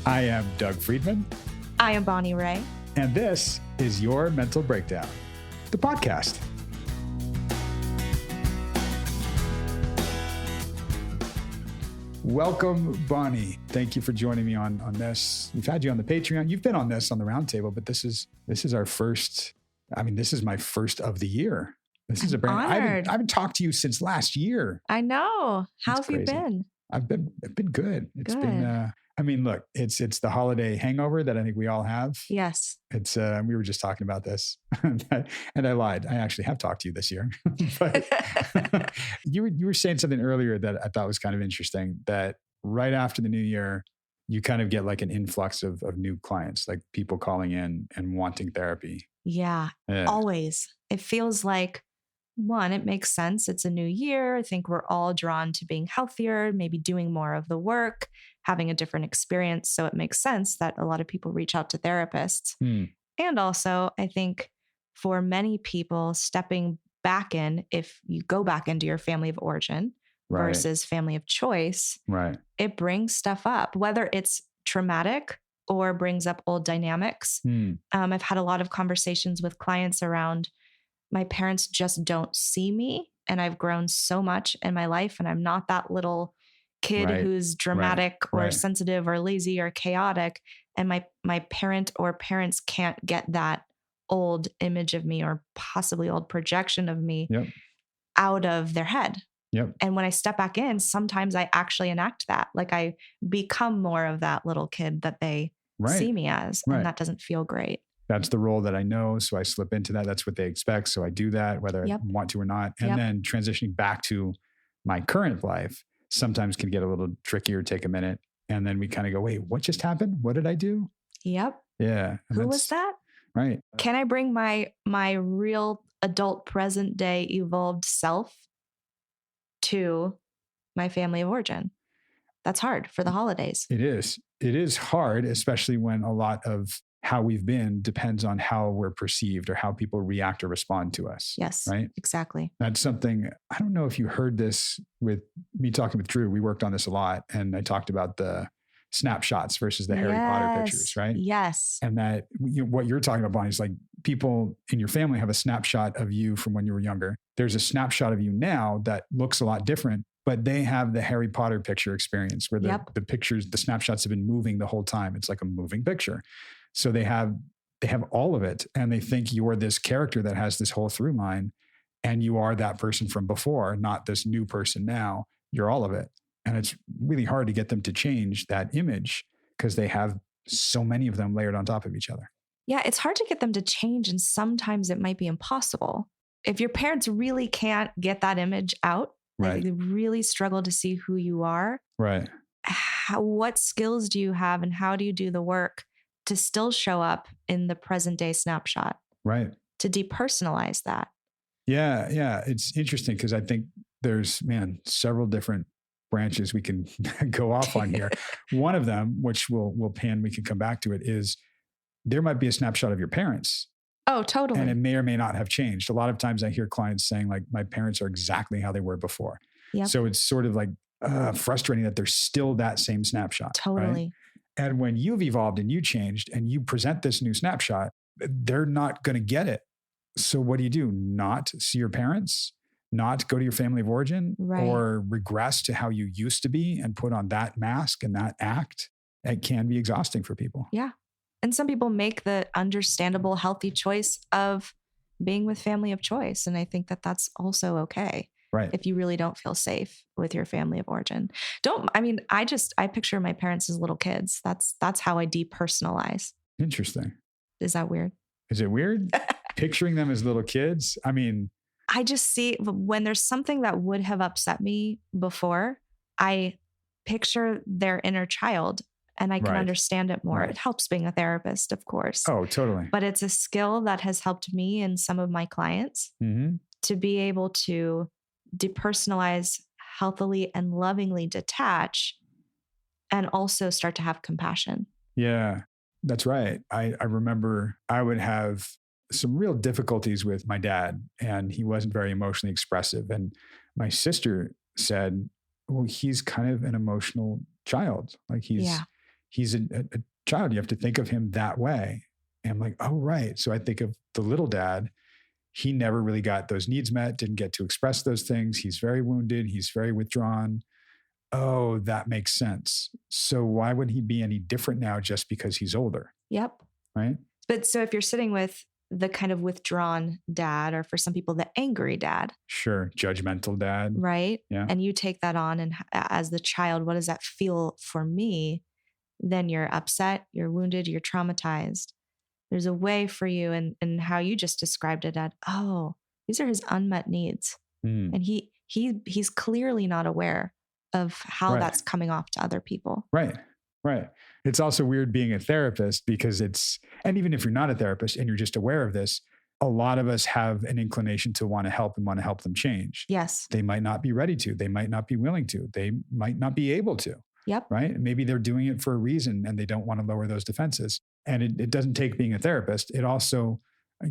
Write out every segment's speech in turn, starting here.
I am Doug Friedman. I am Bonnie Ray. And this is Your Mental Breakdown, the podcast. Welcome, Bonnie. Thank you for joining me on this. We've had you on the Patreon. You've been on this on the roundtable, but this is our first. This is my first of the year. This is a brand. I haven't talked to you since last year. I know. How have you crazy. been? I've been good. It's been. Look, it's the holiday hangover that I think we all have. Yes. It's we were just talking about this, and I lied. I actually have talked to you this year, but you were saying something earlier that I thought was kind of interesting. That right after the new year, you kind of get like an influx of new clients, like people calling in and wanting therapy. Yeah, always. It feels like, one, it makes sense. It's a new year. I think we're all drawn to being healthier, maybe doing more of the work, having a different experience. So it makes sense that a lot of people reach out to therapists. And also, I think for many people, stepping back in, if you go back into your family of origin versus family of choice, it brings stuff up, whether it's traumatic or brings up old dynamics. I've had a lot of conversations with clients around my parents just don't see me, and I've grown so much in my life, and I'm not that little kid who's dramatic or sensitive or lazy or chaotic. And my parent or parents can't get that old image of me or possibly old projection of me out of their head. And when I step back in, sometimes I actually enact that. Like I become more of that little kid that they see me as. And that doesn't feel great. That's the role that I know. So I slip into that. That's what they expect. So I do that, whether I want to or not. And then transitioning back to my current life sometimes can get a little trickier, take a minute. And then we kind of go, wait, what just happened? What did I do? Yep. Yeah. Who was that? Right. Can I bring my real adult present day evolved self to my family of origin? That's hard for the holidays. It is. It is hard, especially when a lot of how we've been depends on how we're perceived or how people react or respond to us. Yes. Right. Exactly. That's something, I don't know if you heard this with me talking with Drew. We worked on this a lot. And I talked about the snapshots versus the Harry Potter pictures, right? Yes. And that what you're talking about, Bonnie, is like people in your family have a snapshot of you from when you were younger. There's a snapshot of you now that looks a lot different, but they have the Harry Potter picture experience where the pictures, the snapshots have been moving the whole time. It's like a moving picture. So they have all of it, and they think you're this character that has this whole through line, and you are that person from before, not this new person now. You're all of it. And it's really hard to get them to change that image because they have so many of them layered on top of each other. Yeah, it's hard to get them to change, and sometimes it might be impossible. If your parents really can't get that image out, like they really struggle to see who you are. Right. What skills do you have, and how do you do the work to still show up in the present day snapshot? Right. To depersonalize that. Yeah. Yeah. It's interesting because I think there's, several different branches we can go off on here. One of them, which we'll pan, we can come back to it, is there might be a snapshot of your parents. Oh, totally. And it may or may not have changed. A lot of times I hear clients saying like, my parents are exactly how they were before. So it's sort of like frustrating that they're still that same snapshot. Totally. Right? And when you've evolved and you changed and you present this new snapshot, they're not going to get it. So what do? Not see your parents, not go to your family of origin, or regress to how you used to be and put on that mask and that act. It can be exhausting for people. Yeah. And some people make the understandable, healthy choice of being with family of choice. And I think that that's also okay. Right. If you really don't feel safe with your family of origin. I picture my parents as little kids. That's how I depersonalize. Interesting. Is that weird? Is it weird? Picturing them as little kids? I just see when there's something that would have upset me before, I picture their inner child and I can understand it more. It helps being a therapist, of course. Oh, totally. But it's a skill that has helped me and some of my clients to be able to depersonalize, healthily and lovingly detach, and also start to have compassion. Yeah, that's right. I remember I would have some real difficulties with my dad, and he wasn't very emotionally expressive. And my sister said, well, he's kind of an emotional child. Like he's a child. You have to think of him that way. And I'm like, oh, right. So I think of the little dad. He never really got those needs met, didn't get to express those things. He's very wounded. He's very withdrawn. Oh, that makes sense. So why would he be any different now just because he's older? Yep. Right. But so if you're sitting with the kind of withdrawn dad, or for some people, the angry dad. Sure. Judgmental dad. Right. Yeah. And you take that on, and as the child, what does that feel for me? Then you're upset, you're wounded, you're traumatized. There's a way for you, and how you just described it, at, oh, these are his unmet needs. And he's clearly not aware of how that's coming off to other people. Right. Right. It's also weird being a therapist because and even if you're not a therapist and you're just aware of this, a lot of us have an inclination to want to help and want to help them change. Yes. They might not be ready to, they might not be willing to, they might not be able to. Yep. Right. And maybe they're doing it for a reason and they don't want to lower those defenses. And it doesn't take being a therapist. It also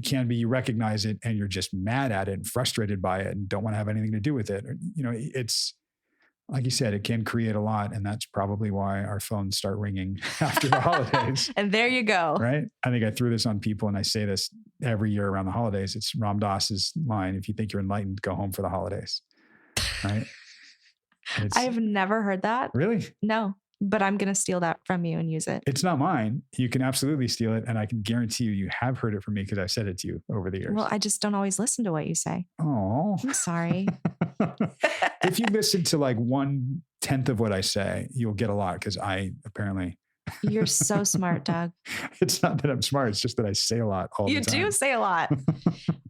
can be, you recognize it and you're just mad at it and frustrated by it and don't want to have anything to do with it. Or, it's like you said, it can create a lot. And that's probably why our phones start ringing after the holidays. And there you go. Right. I think I threw this on people and I say this every year around the holidays. It's Ram Dass's line. If you think you're enlightened, go home for the holidays. Right. I've never heard that. Really? No, but I'm going to steal that from you and use it. It's not mine. You can absolutely steal it. And I can guarantee you have heard it from me because I've said it to you over the years. Well, I just don't always listen to what you say. Oh, I'm sorry. If you listen to like 1/10 of what I say, you'll get a lot because apparently. You're so smart, Doug. It's not that I'm smart. It's just that I say a lot all the time. You do say a lot.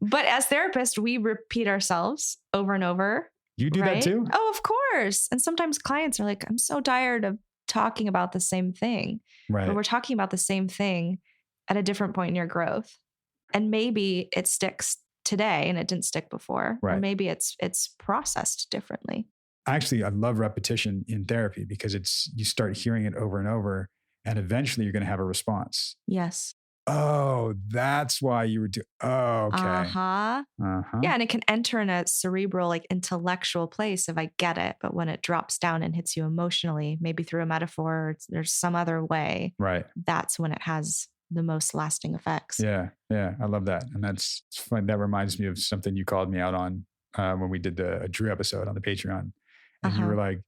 But as therapists, we repeat ourselves over and over. You do that too? Oh, of course. And sometimes clients are like, I'm so tired of talking about the same thing. Right. But we're talking about the same thing at a different point in your growth. And maybe it sticks today and it didn't stick before. Right. Or maybe it's processed differently. Actually, I love repetition in therapy because you start hearing it over and over and eventually you're going to have a response. Yes. Oh, that's why you were doing. Oh, okay. Yeah. And it can enter in a cerebral, like intellectual place if I get it. But when it drops down and hits you emotionally, maybe through a metaphor or there's some other way, right? That's when it has the most lasting effects. Yeah. Yeah. I love that. And that's fun. That reminds me of something you called me out on when we did a Drew episode on the Patreon. And you were like,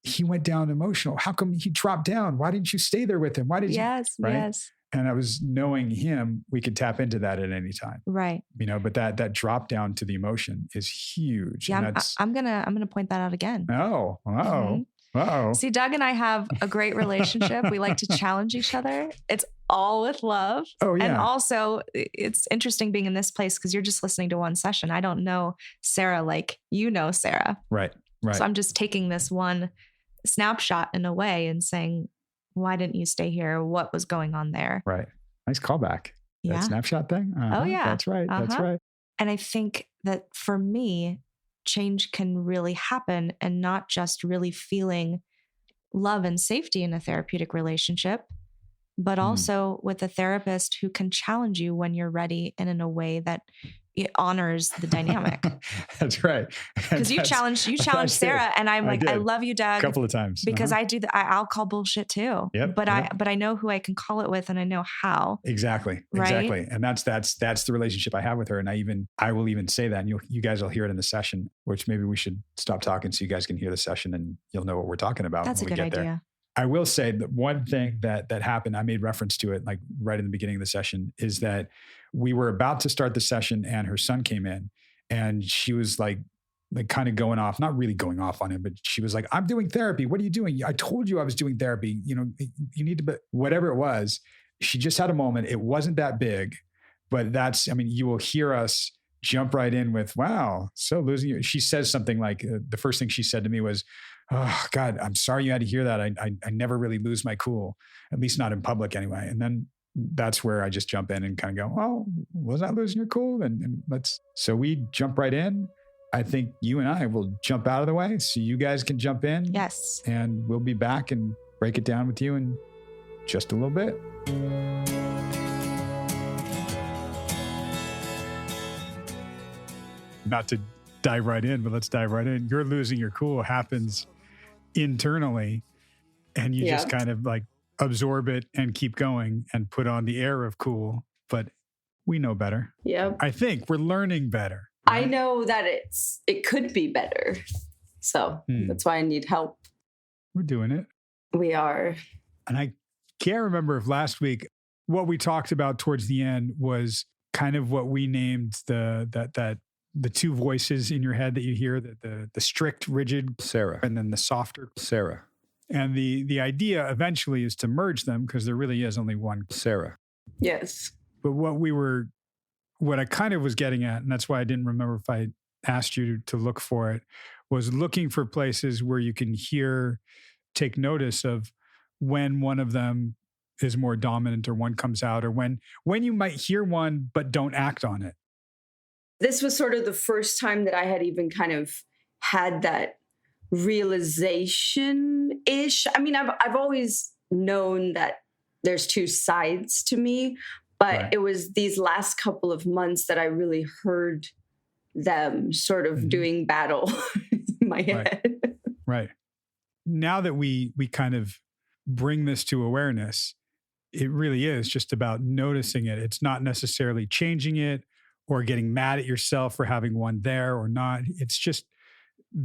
he went down emotional. How come he dropped down? Why didn't you stay there with him? Why did you? Yes. Right? Yes. And I was knowing him, we could tap into that at any time. Right. But that drop down to the emotion is huge. Yeah. I'm going to point that out again. Oh, wow. Mm-hmm. See, Doug and I have a great relationship. We like to challenge each other. It's all with love. Oh, yeah. And also it's interesting being in this place because you're just listening to one session. I don't know Sarah like you know Sarah. Right. Right. So I'm just taking this one snapshot in a way and saying, why didn't you stay here? What was going on there? Right. Nice callback. Yeah. That snapshot thing. Oh yeah. That's right. That's right. And I think that for me, change can really happen and not just really feeling love and safety in a therapeutic relationship, but also with a therapist who can challenge you when you're ready and in a way that it honors the dynamic. That's right. Because you challenged Sarah and I'm like, I love you, Doug. A couple of times. Because I do I'll call bullshit too. Yep, but I know who I can call it with and I know how. Exactly. Right? Exactly. And that's the relationship I have with her. And I will even say that, and you guys will hear it in the session, which maybe we should stop talking so you guys can hear the session and you'll know what we're talking about. That's when a good we get idea. There. I will say that one thing that happened, I made reference to it like right in the beginning of the session, is that we were about to start the session and her son came in and she was like kind of going off, not really going off on him, but she was like, I'm doing therapy. What are you doing? I told you I was doing therapy. You need to, but whatever it was, she just had a moment. It wasn't that big, but you will hear us jump right in with, wow, so losing you. She says something like, the first thing she said to me was, oh God, I'm sorry you had to hear that. I never really lose my cool, at least not in public anyway. And then that's where I just jump in and kind of go, oh, was I losing your cool? And so we jump right in. I think you and I will jump out of the way so you guys can jump in. Yes. And we'll be back and break it down with you in just a little bit. Not to dive right in, but let's dive right in. You're losing your cool happens internally and you just kind of like absorb it and keep going and put on the air of cool, but we know better. Yep. I think we're learning better. Right? I know that it could be better. So that's why I need help. We're doing it. We are. And I can't remember if last week what we talked about towards the end was kind of what we named the two voices in your head that you hear, the strict, rigid Sarah, and then the softer Sarah. And the idea eventually is to merge them because there really is only one Sarah. Yes. But what I kind of was getting at, and that's why I didn't remember if I asked you to look for it, was looking for places where you can take notice of when one of them is more dominant or one comes out, or when you might hear one but don't act on it. This was sort of the first time that I had even kind of had that realization-ish. I mean, I've always known that there's two sides to me, but It was these last couple of months that I really heard them sort of doing battle in my head. Right. Now that we kind of bring this to awareness, it really is just about noticing it. It's not necessarily changing it or getting mad at yourself for having one there or not. It's just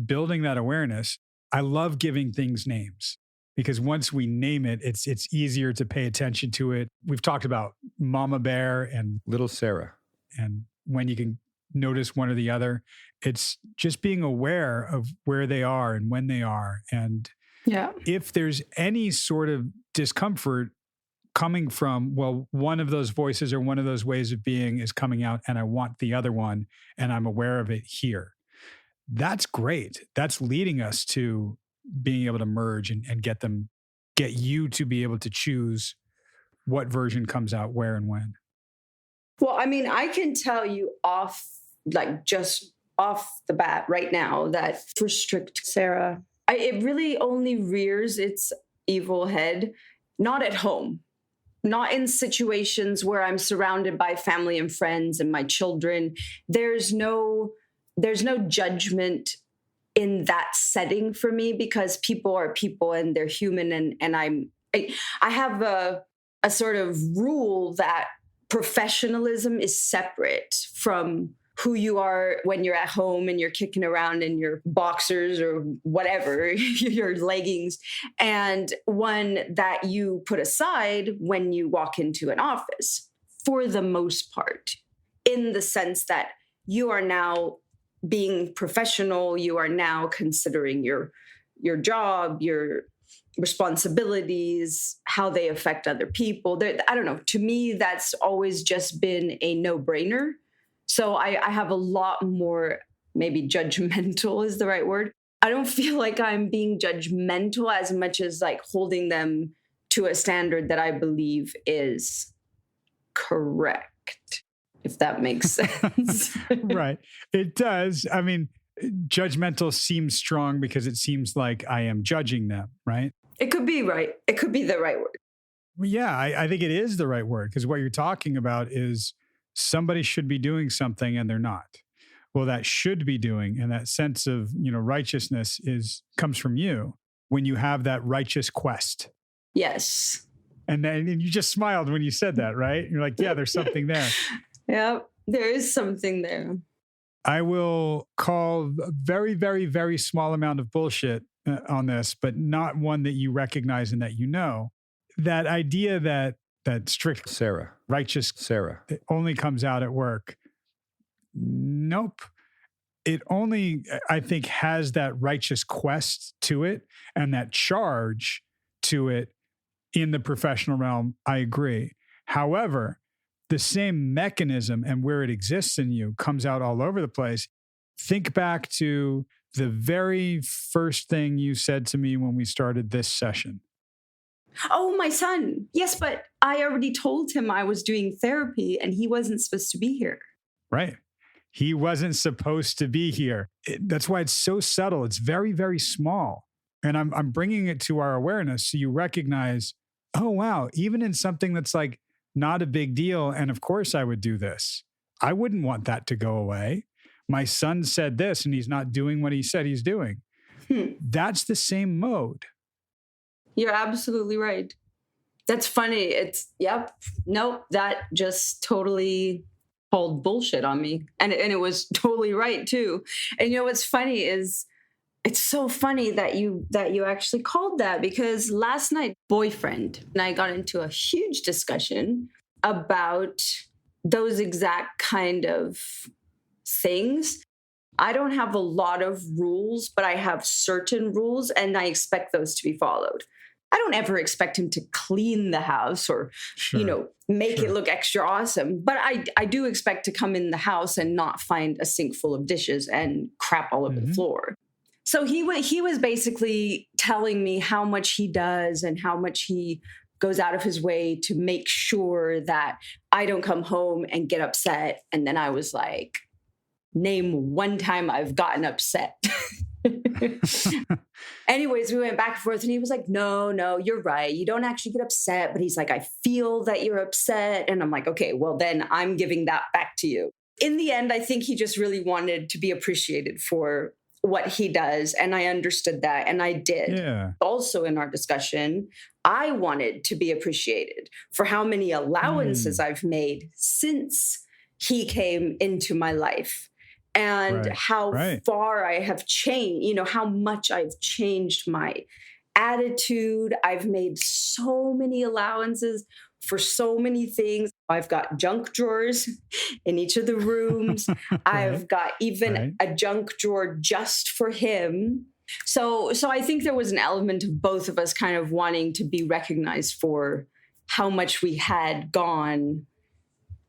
building that awareness. I love giving things names because once we name it, it's easier to pay attention to it. We've talked about Mama Bear and Little Sarah. And when you can notice one or the other, it's just being aware of where they are and when they are. And if there's any sort of discomfort coming from, well, one of those voices or one of those ways of being is coming out and I want the other one and I'm aware of it here. That's great. That's leading us to being able to merge and get you to be able to choose what version comes out where and when. Well, I mean, I can tell you just off the bat right now that for strict Sarah, it really only rears its evil head, not at home, not in situations where I'm surrounded by family and friends and my children. There's no judgment in that setting for me because people are people and they're human. And I have a sort of rule that professionalism is separate from who you are when you're at home and you're kicking around in your boxers or whatever, your leggings, and one that you put aside when you walk into an office for the most part, in the sense that you are now being professional, you are now considering your job, your responsibilities, how they affect other people. I don't know. To me, that's always just been a no-brainer. So I have a lot more, maybe judgmental is the right word. I don't feel like I'm being judgmental as much as like holding them to a standard that I believe is correct, if that makes sense. Right. It does. I mean, judgmental seems strong because it seems like I am judging them, right? It could be right. It could be the right word. Well, yeah, I think it is the right word because what you're talking about is somebody should be doing something and they're not. Well, that should be doing, and that sense of, righteousness comes from you when you have that righteous quest. Yes. And you just smiled when you said that, right? You're like, yeah, there's something there. Yeah, there is something there. I will call a very, very, very small amount of bullshit on this, but not one that you recognize and that you know. That idea that strict Sarah, righteous Sarah, it only comes out at work. Nope. It only, I think, has that righteous quest to it and that charge to it in the professional realm. I agree. However, the same mechanism and where it exists in you comes out all over the place. Think back to the very first thing you said to me when we started this session. Oh, my son. Yes, but I already told him I was doing therapy and he wasn't supposed to be here. Right. He wasn't supposed to be here. That's why it's so subtle. It's very, very small. And I'm bringing it to our awareness so you recognize, oh, wow, even in something that's like not a big deal. And of course I would do this. I wouldn't want that to go away. My son said this and he's not doing what he said he's doing. That's the same mode. You're absolutely right. That's funny. Yep. Nope. That just totally called bullshit on me. And it was totally right too. And what's funny is it's so funny that you actually called that, because last night, boyfriend and I got into a huge discussion about those exact kind of things. I don't have a lot of rules, but I have certain rules and I expect those to be followed. I don't ever expect him to clean the house or, make it look extra awesome. But I do expect to come in the house and not find a sink full of dishes and crap all over the floor. So he was basically telling me how much he does and how much he goes out of his way to make sure that I don't come home and get upset. And then I was like, name one time I've gotten upset. Anyways, we went back and forth and he was like, no, you're right. You don't actually get upset. But he's like, I feel that you're upset. And I'm like, okay, well, then I'm giving that back to you. In the end, I think he just really wanted to be appreciated for what he does. And I understood that. And I did. Yeah. Also in our discussion, I wanted to be appreciated for how many allowances I've made since he came into my life. And how far I have changed, how much I've changed my attitude. I've made so many allowances for so many things. I've got junk drawers in each of the rooms. I've got even a junk drawer just for him. So I think there was an element of both of us kind of wanting to be recognized for how much we had gone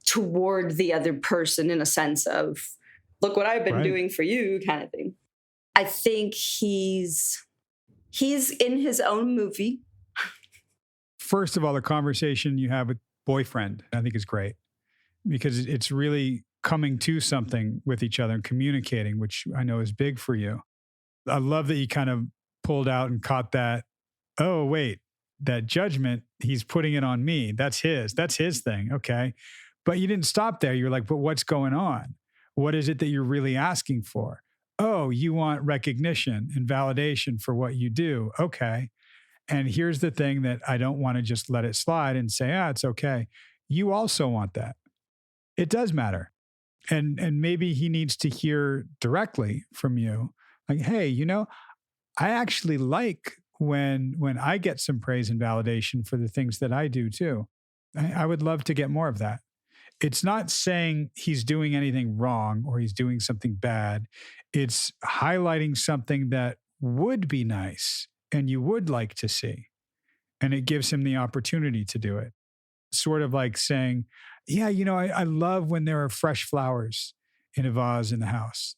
toward the other person, in a sense of, look what I've been doing for you kind of thing. I think he's in his own movie. First of all, the conversation you have with boyfriend, I think is great, because it's really coming to something with each other and communicating, which I know is big for you. I love that you kind of pulled out and caught that, oh, wait, that judgment, he's putting it on me. That's his thing. Okay. But you didn't stop there. You're like, but what's going on? What is it that you're really asking for? Oh, you want recognition and validation for what you do. Okay. And here's the thing that I don't want to just let it slide and say, it's okay. You also want that. It does matter. And maybe he needs to hear directly from you, like, hey, I actually like when I get some praise and validation for the things that I do too. I would love to get more of that. It's not saying he's doing anything wrong or he's doing something bad. It's highlighting something that would be nice and you would like to see. And it gives him the opportunity to do it. Sort of like saying, yeah, I love when there are fresh flowers in a vase in the house.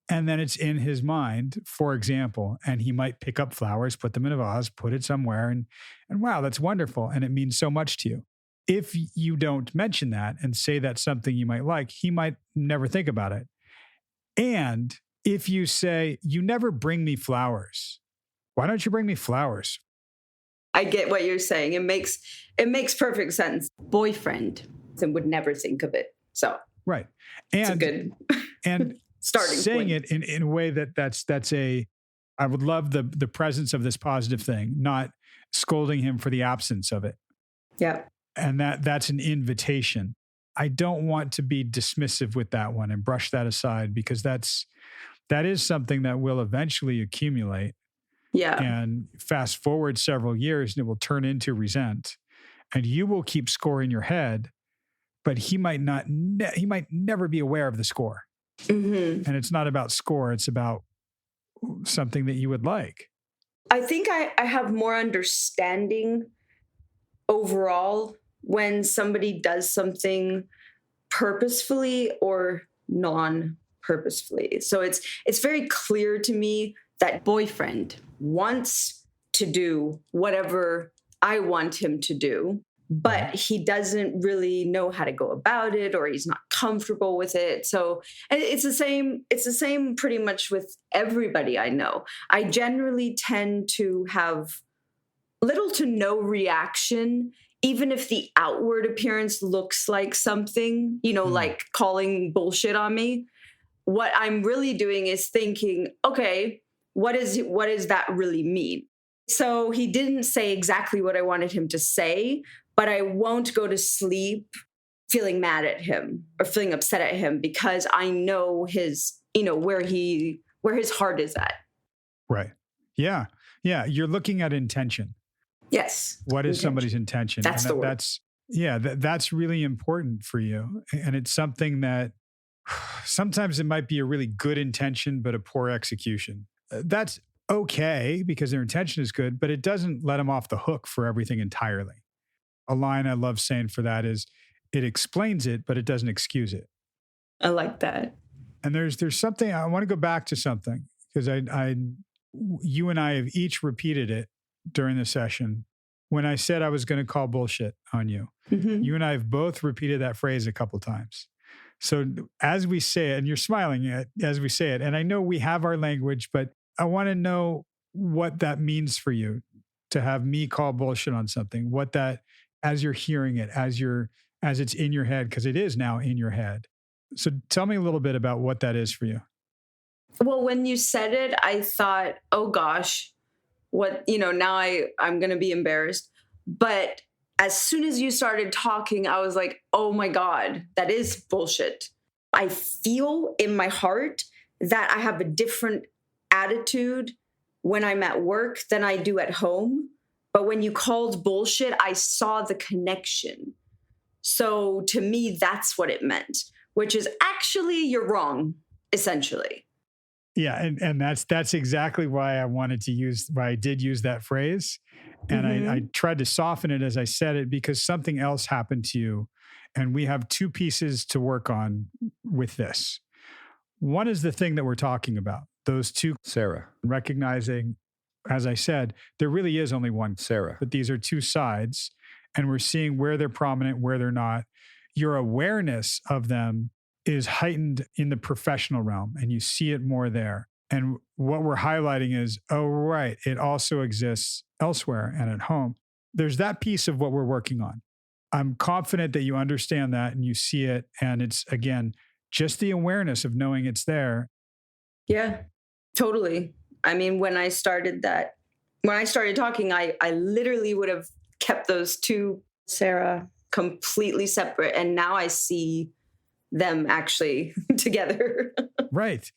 And then it's in his mind, for example, and he might pick up flowers, put them in a vase, put it somewhere, and wow, that's wonderful. And it means so much to you. If you don't mention that and say that's something you might like, he might never think about it. And if you say, you never bring me flowers, why don't you bring me flowers? I get what you're saying. It makes perfect sense. Boyfriend would never think of it. So right. It's a good and starting saying point. it in a way that's I would love the presence of this positive thing, not scolding him for the absence of it. Yeah. And that's an invitation. I don't want to be dismissive with that one and brush that aside, because that is something that will eventually accumulate. Yeah. And fast forward several years and it will turn into resent. And you will keep score in your head, but he might never be aware of the score. Mm-hmm. And it's not about score. It's about something that you would like. I think I have more understanding overall when somebody does something purposefully or non-purposefully. So it's very clear to me that boyfriend wants to do whatever I want him to do, but he doesn't really know how to go about it, or he's not comfortable with it. So it's the same pretty much with everybody I know. I generally tend to have little to no reaction, even if the outward appearance looks like something, like calling bullshit on me. What I'm really doing is thinking, okay, what does that really mean? So he didn't say exactly what I wanted him to say, but I won't go to sleep feeling mad at him or feeling upset at him because I know his, where his heart is at. Right. Yeah. Yeah. You're looking at intention. Yes. What is somebody's intention? That's the word. That's really important for you. And it's something that sometimes it might be a really good intention, but a poor execution. That's okay because their intention is good, but it doesn't let them off the hook for everything entirely. A line I love saying for that is, it explains it, but it doesn't excuse it. I like that. And there's something, I want to go back to something because you and I have each repeated it during the session. When I said I was going to call bullshit on you, you and I have both repeated that phrase a couple times. So as we say it, and you're smiling as we say it, and I know we have our language, but I want to know what that means for you to have me call bullshit on something, what that, as you're hearing it, as it's in your head, because it is now in your head. So tell me a little bit about what that is for you. Well, when you said it, I thought, oh gosh, what, now I'm going to be embarrassed. But as soon as you started talking, I was like, oh my God, that is bullshit. I feel in my heart that I have a different attitude when I'm at work than I do at home. But when you called bullshit, I saw the connection. So to me, that's what it meant, which is actually you're wrong, essentially. Yeah, and that's exactly why I did use that phrase. And I tried to soften it as I said it because something else happened to you. And we have two pieces to work on with this. One is the thing that we're talking about. Those two, Sarah. Recognizing, as I said, there really is only one Sarah. But these are two sides. And we're seeing where they're prominent, where they're not. Your awareness of them is heightened in the professional realm, and you see it more there. And what we're highlighting is, oh, right, it also exists elsewhere and at home. There's that piece of what we're working on. I'm confident that you understand that and you see it. And it's, again, just the awareness of knowing it's there. Yeah, totally. I mean, when I started talking, I literally would have kept those two, Sarah, completely separate. And now I see them actually together. Right.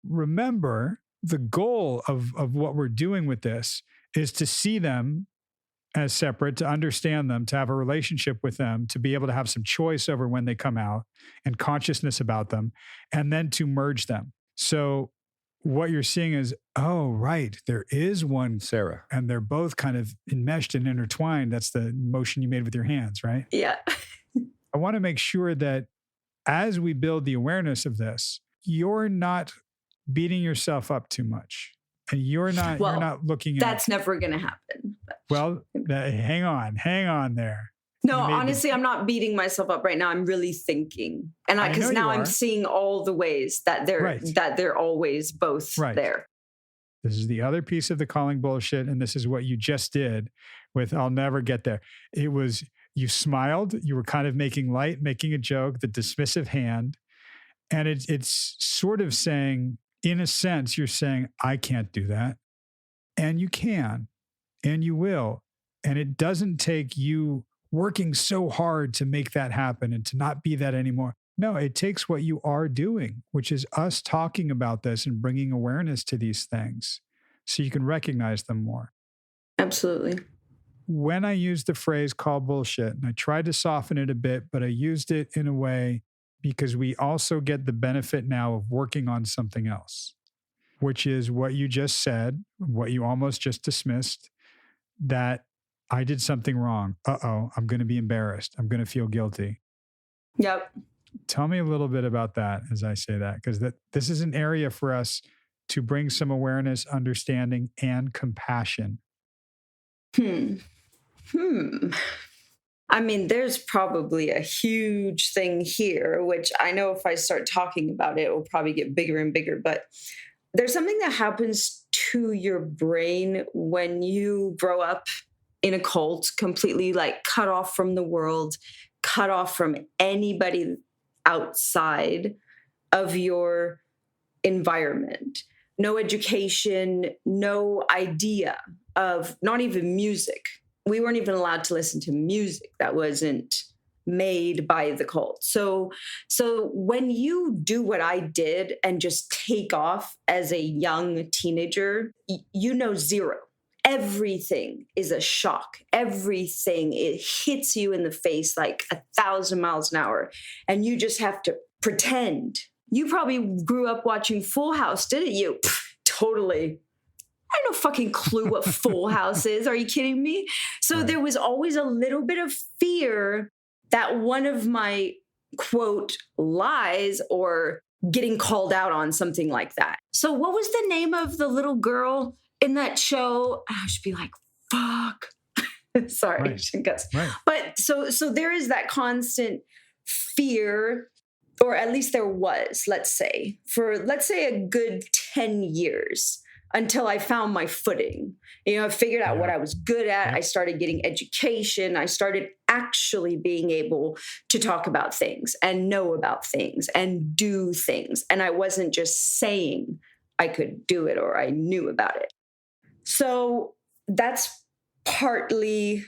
Remember, the goal of what we're doing with this is to see them as separate, to understand them, to have a relationship with them, to be able to have some choice over when they come out and consciousness about them, and then to merge them. So what you're seeing is, oh, right, there is one Sarah. And they're both kind of enmeshed and intertwined. That's the motion you made with your hands, right? Yeah. I want to make sure that as we build the awareness of this, you're not beating yourself up too much. And you're not looking at... That's never going to happen. Well, hang on there. No, honestly, I'm not beating myself up right now. I'm really thinking. And because now I'm seeing all the ways that they're always both there. This is the other piece of the calling bullshit. And this is what you just did with I'll never get there. It was, you smiled, you were kind of making light, making a joke, the dismissive hand. And it's sort of saying, in a sense, you're saying, I can't do that. And you can, and you will. And it doesn't take you working so hard to make that happen and to not be that anymore. No, it takes what you are doing, which is us talking about this and bringing awareness to these things so you can recognize them more. Absolutely. When I used the phrase call bullshit, and I tried to soften it a bit, but I used it in a way because we also get the benefit now of working on something else, which is what you just said, what you almost just dismissed, that I did something wrong. Uh-oh, I'm going to be embarrassed. I'm going to feel guilty. Yep. Tell me a little bit about that as I say that, because this is an area for us to bring some awareness, understanding, and compassion. I mean, there's probably a huge thing here, which I know if I start talking about it, it will probably get bigger and bigger. But there's something that happens to your brain when you grow up in a cult, completely like cut off from the world, cut off from anybody outside of your environment. no education, no idea of not even music. We weren't even allowed to listen to music that wasn't made by the cult. So when you do what I did and just take off as a young teenager, you know zero. Everything is a shock. Everything, it hits you in the face like 1,000 miles an hour. And you just have to pretend. You probably grew up watching Full House, didn't you? Pff, totally. I have no fucking clue what Full House is. Are you kidding me? So There was always a little bit of fear that one of my, quote, lies or getting called out on something like that. So what was the name of the little girl in that show? I should be like, fuck. Sorry. Right. But so there is that constant fear, or at least there was, let's say a good 10 years until I found my footing. I figured out what I was good at. Yeah. I started getting education. I started actually being able to talk about things and know about things and do things. And I wasn't just saying I could do it or I knew about it. So that's partly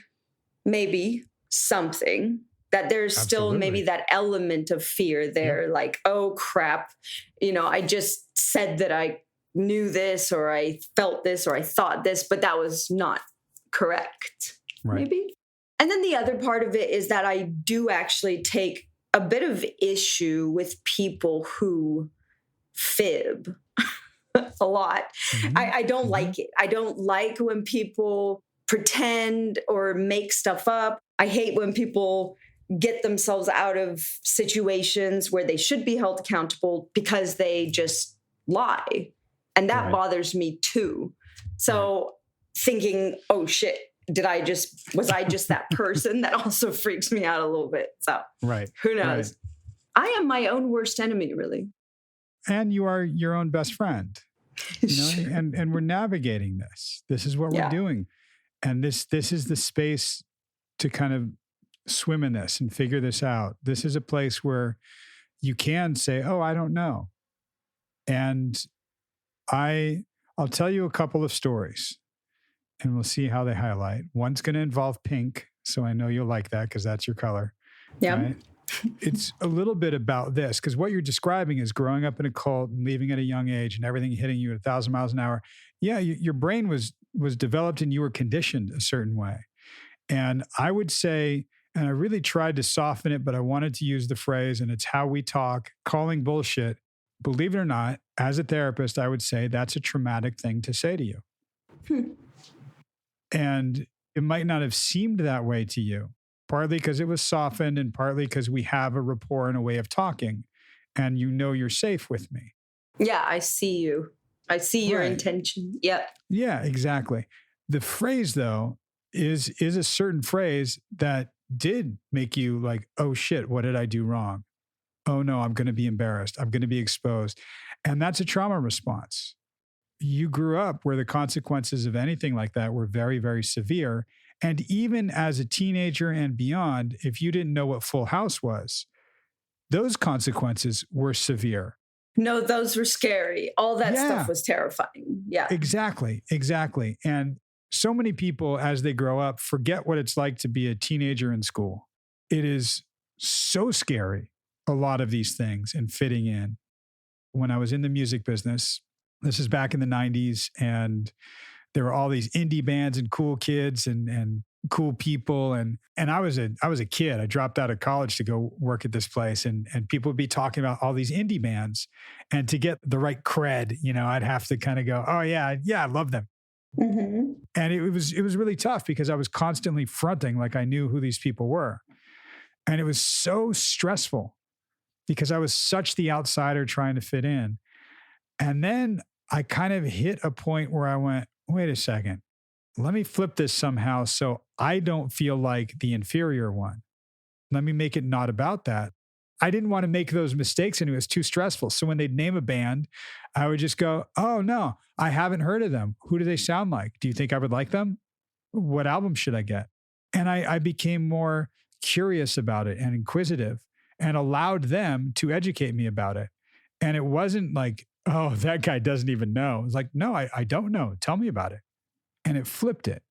maybe something that there's still maybe that element of fear there. Like, oh crap, I just said that I knew this or I felt this or I thought this, but that was not correct. Right. Maybe. And then the other part of it is that I do actually take a bit of issue with people who fib a lot. Mm-hmm. I don't like it. I don't like when people pretend or make stuff up. I hate when people get themselves out of situations where they should be held accountable because they just lie. And that bothers me too. So thinking, oh shit, was I just that person? That also freaks me out a little bit. So who knows? I am my own worst enemy, really. And you are your own best friend. And we're navigating this. This is what we're doing. And this is the space to kind of swim in this and figure this out. This is a place where you can say, oh, I don't know. And I'll tell you a couple of stories and we'll see how they highlight. One's going to involve pink. So I know you'll like that because that's your color. Yeah. Right? It's a little bit about this because what you're describing is growing up in a cult and leaving at a young age and everything hitting you at 1,000 miles an hour. Yeah. Your brain was developed and you were conditioned a certain way. And I would say, and I really tried to soften it, but I wanted to use the phrase, and it's how we talk, calling bullshit. Believe it or not, as a therapist, I would say that's a traumatic thing to say to you. And it might not have seemed that way to you, partly because it was softened and partly because we have a rapport and a way of talking and you're safe with me. Yeah, I see you. I see your intention. Yep. Yeah, exactly. The phrase, though, is a certain phrase that did make you like, oh shit, what did I do wrong? Oh no, I'm going to be embarrassed. I'm going to be exposed. And that's a trauma response. You grew up where the consequences of anything like that were very, very severe. And even as a teenager and beyond, if you didn't know what Full House was, those consequences were severe. No, those were scary. All that stuff was terrifying. Yeah. Exactly. And so many people, as they grow up, forget what it's like to be a teenager in school. It is so scary, a lot of these things, and fitting in. When I was in the music business, this is back in the 90s, and there were all these indie bands and cool kids and cool people. And I was a kid. I dropped out of college to go work at this place, and people would be talking about all these indie bands. And to get the right cred, I'd have to kind of go, oh yeah, I love them. Mm-hmm. And it was really tough because I was constantly fronting like I knew who these people were. And it was so stressful because I was such the outsider trying to fit in. And then I kind of hit a point where I went, wait a second, let me flip this somehow so I don't feel like the inferior one. Let me make it not about that. I didn't want to make those mistakes and it was too stressful. So when they'd name a band, I would just go, oh no, I haven't heard of them. Who do they sound like? Do you think I would like them? What album should I get? And I became more curious about it and inquisitive and allowed them to educate me about it. And it wasn't like, oh, that guy doesn't even know. It's like, no, I don't know. Tell me about it. And it flipped it.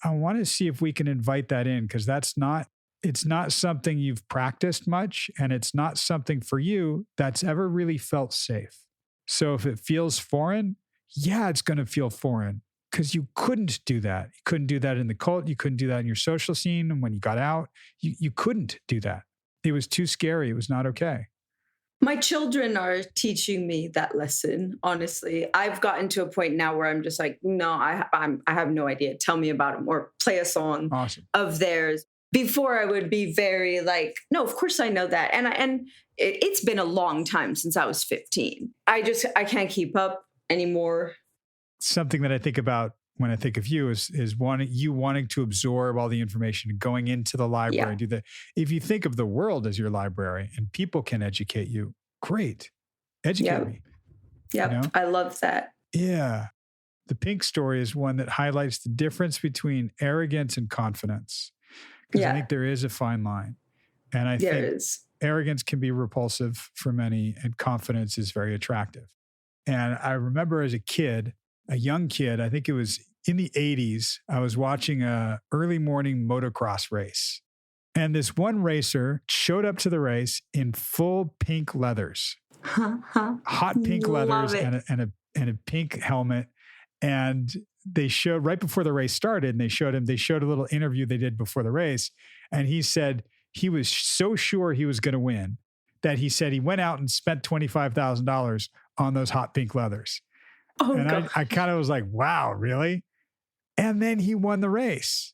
I want to see if we can invite that in, because it's not something you've practiced much. And it's not something for you that's ever really felt safe. So if it feels foreign, yeah, it's going to feel foreign, because you couldn't do that. You couldn't do that in the cult. You couldn't do that in your social scene. And when you got out, you couldn't do that. It was too scary. It was not okay. My children are teaching me that lesson. Honestly, I've gotten to a point now where I'm just like, no, I have no idea. Tell me about them, or play a song of theirs. Before I would be very like, no, of course I know that. And it's been a long time since I was 15. I can't keep up anymore. Something that I think about when I think of you is wanting to absorb all the information and going into the library. Yeah. If you think of the world as your library and people can educate you, great. Educate me. Yeah, you know? I love that. Yeah. The pink story is one that highlights the difference between arrogance and confidence. Because I think there is a fine line. And I think arrogance can be repulsive for many, and confidence is very attractive. And I remember as a young kid, I think it was in the 80s, I was watching a early morning motocross race. And this one racer showed up to the race in full pink leathers, hot pink leathers and a pink helmet. And they showed right before the race started, and they showed a little interview they did before the race. And he said he was so sure he was going to win that he said he went out and spent $25,000 on those hot pink leathers. Oh, and I kind of was like, wow, really? And then he won the race.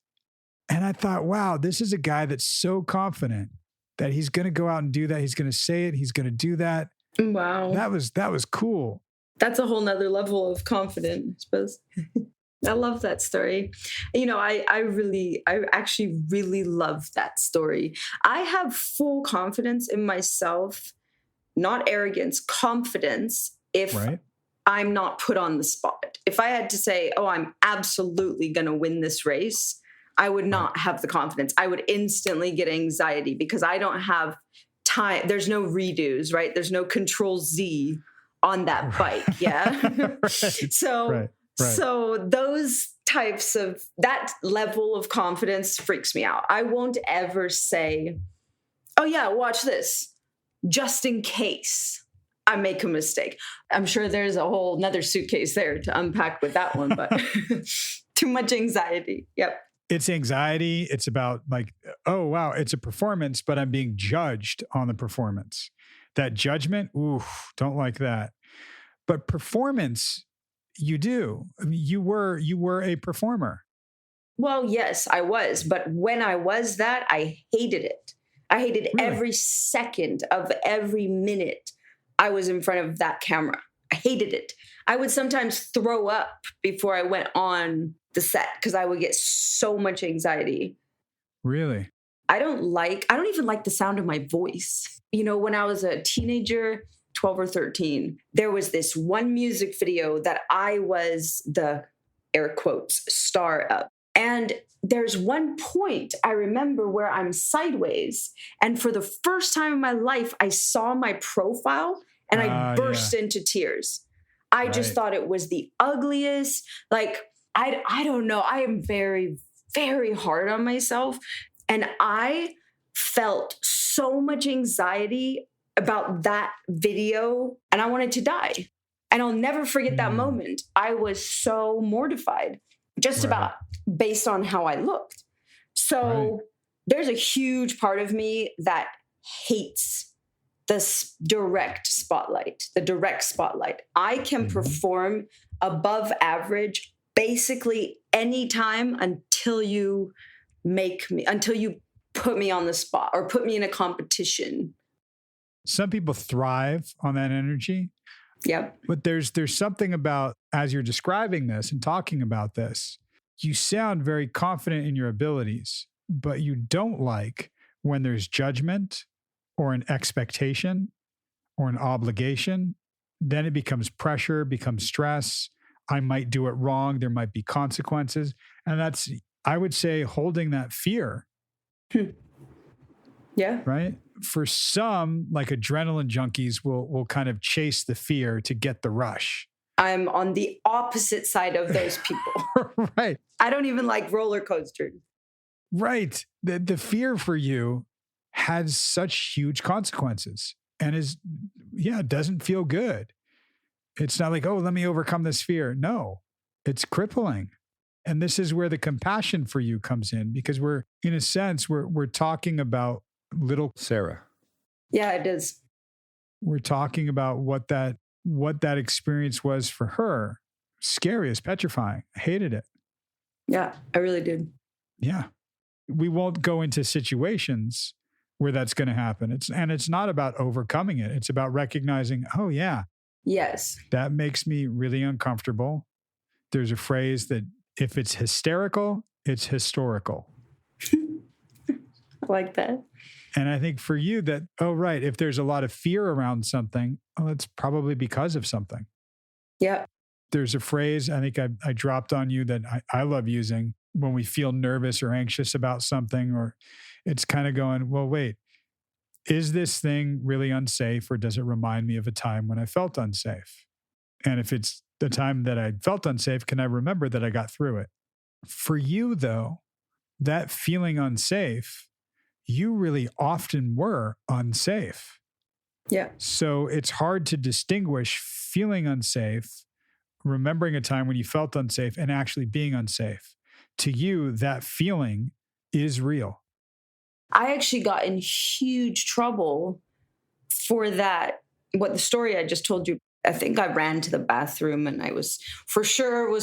And I thought, wow, this is a guy that's so confident that he's going to go out and do that. He's going to say it. He's going to do that. Wow. That was cool. That's a whole nother level of confidence, I suppose. I love that story. You know, I actually really love that story. I have full confidence in myself, not arrogance, confidence, if I'm not put on the spot. If I had to say, oh, I'm absolutely going to win this race, I would not have the confidence. I would instantly get anxiety because I don't have time. There's no redos, right? There's no Control Z on that bike. Yeah. So those types of, that level of confidence freaks me out. I won't ever say, oh yeah, watch this, just in case I make a mistake. I'm sure there's a whole nother suitcase there to unpack with that one, but too much anxiety. Yep. It's anxiety. It's about like, oh, wow, it's a performance, but I'm being judged on the performance. That judgment, ooh, don't like that. But performance, you do. I mean, you were a performer. Well, yes, I was. But when I was that, I hated it. I hated every second of every minute I was in front of that camera. I hated it. I would sometimes throw up before I went on the set because I would get so much anxiety. Really? I don't even like the sound of my voice. You know, when I was a teenager, 12 or 13, there was this one music video that I was the air quotes star of. And there's one point I remember where I'm sideways. And for the first time in my life, I saw my profile and I burst into tears. I just thought it was the ugliest. Like, I don't know. I am very, very hard on myself. And I felt so much anxiety about that video, and I wanted to die. And I'll never forget that moment. I was so mortified just about based on how I looked. So there's a huge part of me that hates the direct spotlight. I can perform above average basically anytime until you put me on the spot or put me in a competition. Some people thrive on that energy. Yep. But there's something about, as you're describing this and talking about this, you sound very confident in your abilities, but you don't like when there's judgment or an expectation or an obligation. Then it becomes pressure, becomes stress. I might do it wrong. There might be consequences. And that's, I would say, holding that fear. Yeah. Right? for some, like adrenaline junkies will kind of chase the fear to get the rush. I'm on the opposite side of those people. Right. I don't even like roller coasters. Right. The fear for you has such huge consequences and doesn't feel good. It's not like, oh, let me overcome this fear. No, it's crippling. And this is where the compassion for you comes in, because we're talking about little Sarah. Yeah, it is. We're talking about what that experience was for her. Scary, it's petrifying. I hated it. Yeah, I really did. Yeah. We won't go into situations where that's going to happen. It's not about overcoming it. It's about recognizing, oh yeah. Yes. That makes me really uncomfortable. There's a phrase that if it's hysterical, it's historical. I like that. And I think for you that, oh, right, if there's a lot of fear around something, oh, it's probably because of something. Yeah. There's a phrase I think I dropped on you that I love using when we feel nervous or anxious about something, or it's kind of going, well, wait, is this thing really unsafe, or does it remind me of a time when I felt unsafe? And if it's the time that I felt unsafe, can I remember that I got through it? For you, though, that feeling unsafe, you really often were unsafe. Yeah. So it's hard to distinguish feeling unsafe, remembering a time when you felt unsafe, and actually being unsafe. To you, that feeling is real. I actually got in huge trouble for that. What the story I just told you, I think I ran to the bathroom and I was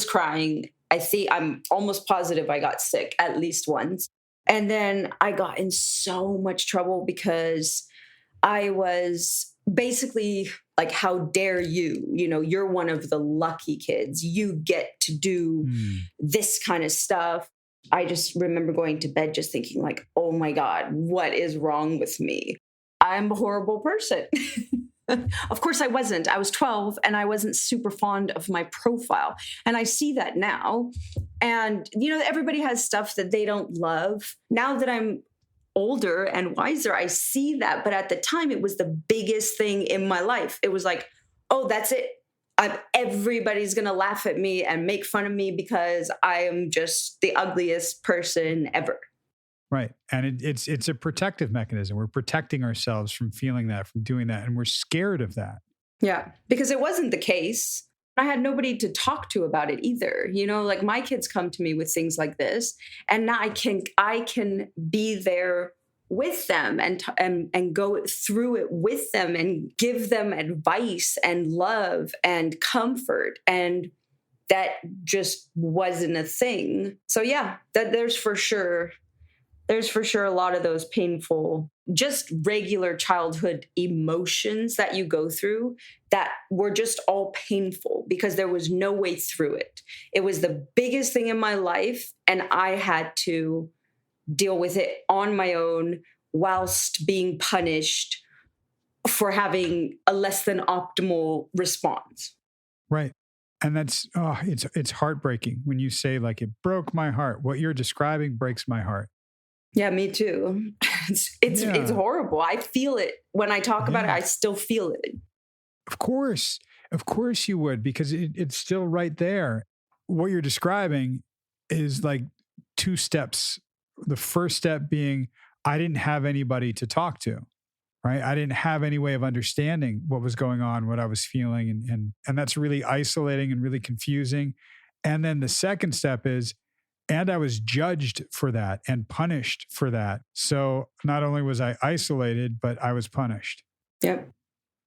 crying. I'm almost positive I got sick at least once. And then I got in so much trouble because I was basically like, how dare you? You're one of the lucky kids. You get to do this kind of stuff. I just remember going to bed just thinking like, oh my God, what is wrong with me? I'm a horrible person. Of course I wasn't. I was 12 and I wasn't super fond of my profile. And I see that now. And, everybody has stuff that they don't love. Now that I'm older and wiser, I see that. But at the time, it was the biggest thing in my life. It was like, oh, that's it. Everybody's going to laugh at me and make fun of me because I am just the ugliest person ever. Right. And it's a protective mechanism. We're protecting ourselves from feeling that, from doing that. And we're scared of that. Yeah, because it wasn't the case. I had nobody to talk to about it either. Like my kids come to me with things like this, and now I can be there with them and go through it with them and give them advice and love and comfort. And that just wasn't a thing. So yeah, there's for sure a lot of those painful, just regular childhood emotions that you go through that were just all painful because there was no way through it. It was the biggest thing in my life, and I had to deal with it on my own whilst being punished for having a less than optimal response. Right. And it's heartbreaking when you say like, it broke my heart. What you're describing breaks my heart. Yeah, me too. It's horrible. I feel it when I talk about it. I still feel it. Of course you would, because it's still right there. What you're describing is like two steps. The first step being, I didn't have anybody to talk to, right? I didn't have any way of understanding what was going on, what I was feeling. And that's really isolating and really confusing. And then the second step is, and I was judged for that and punished for that. So not only was I isolated, but I was punished. Yep.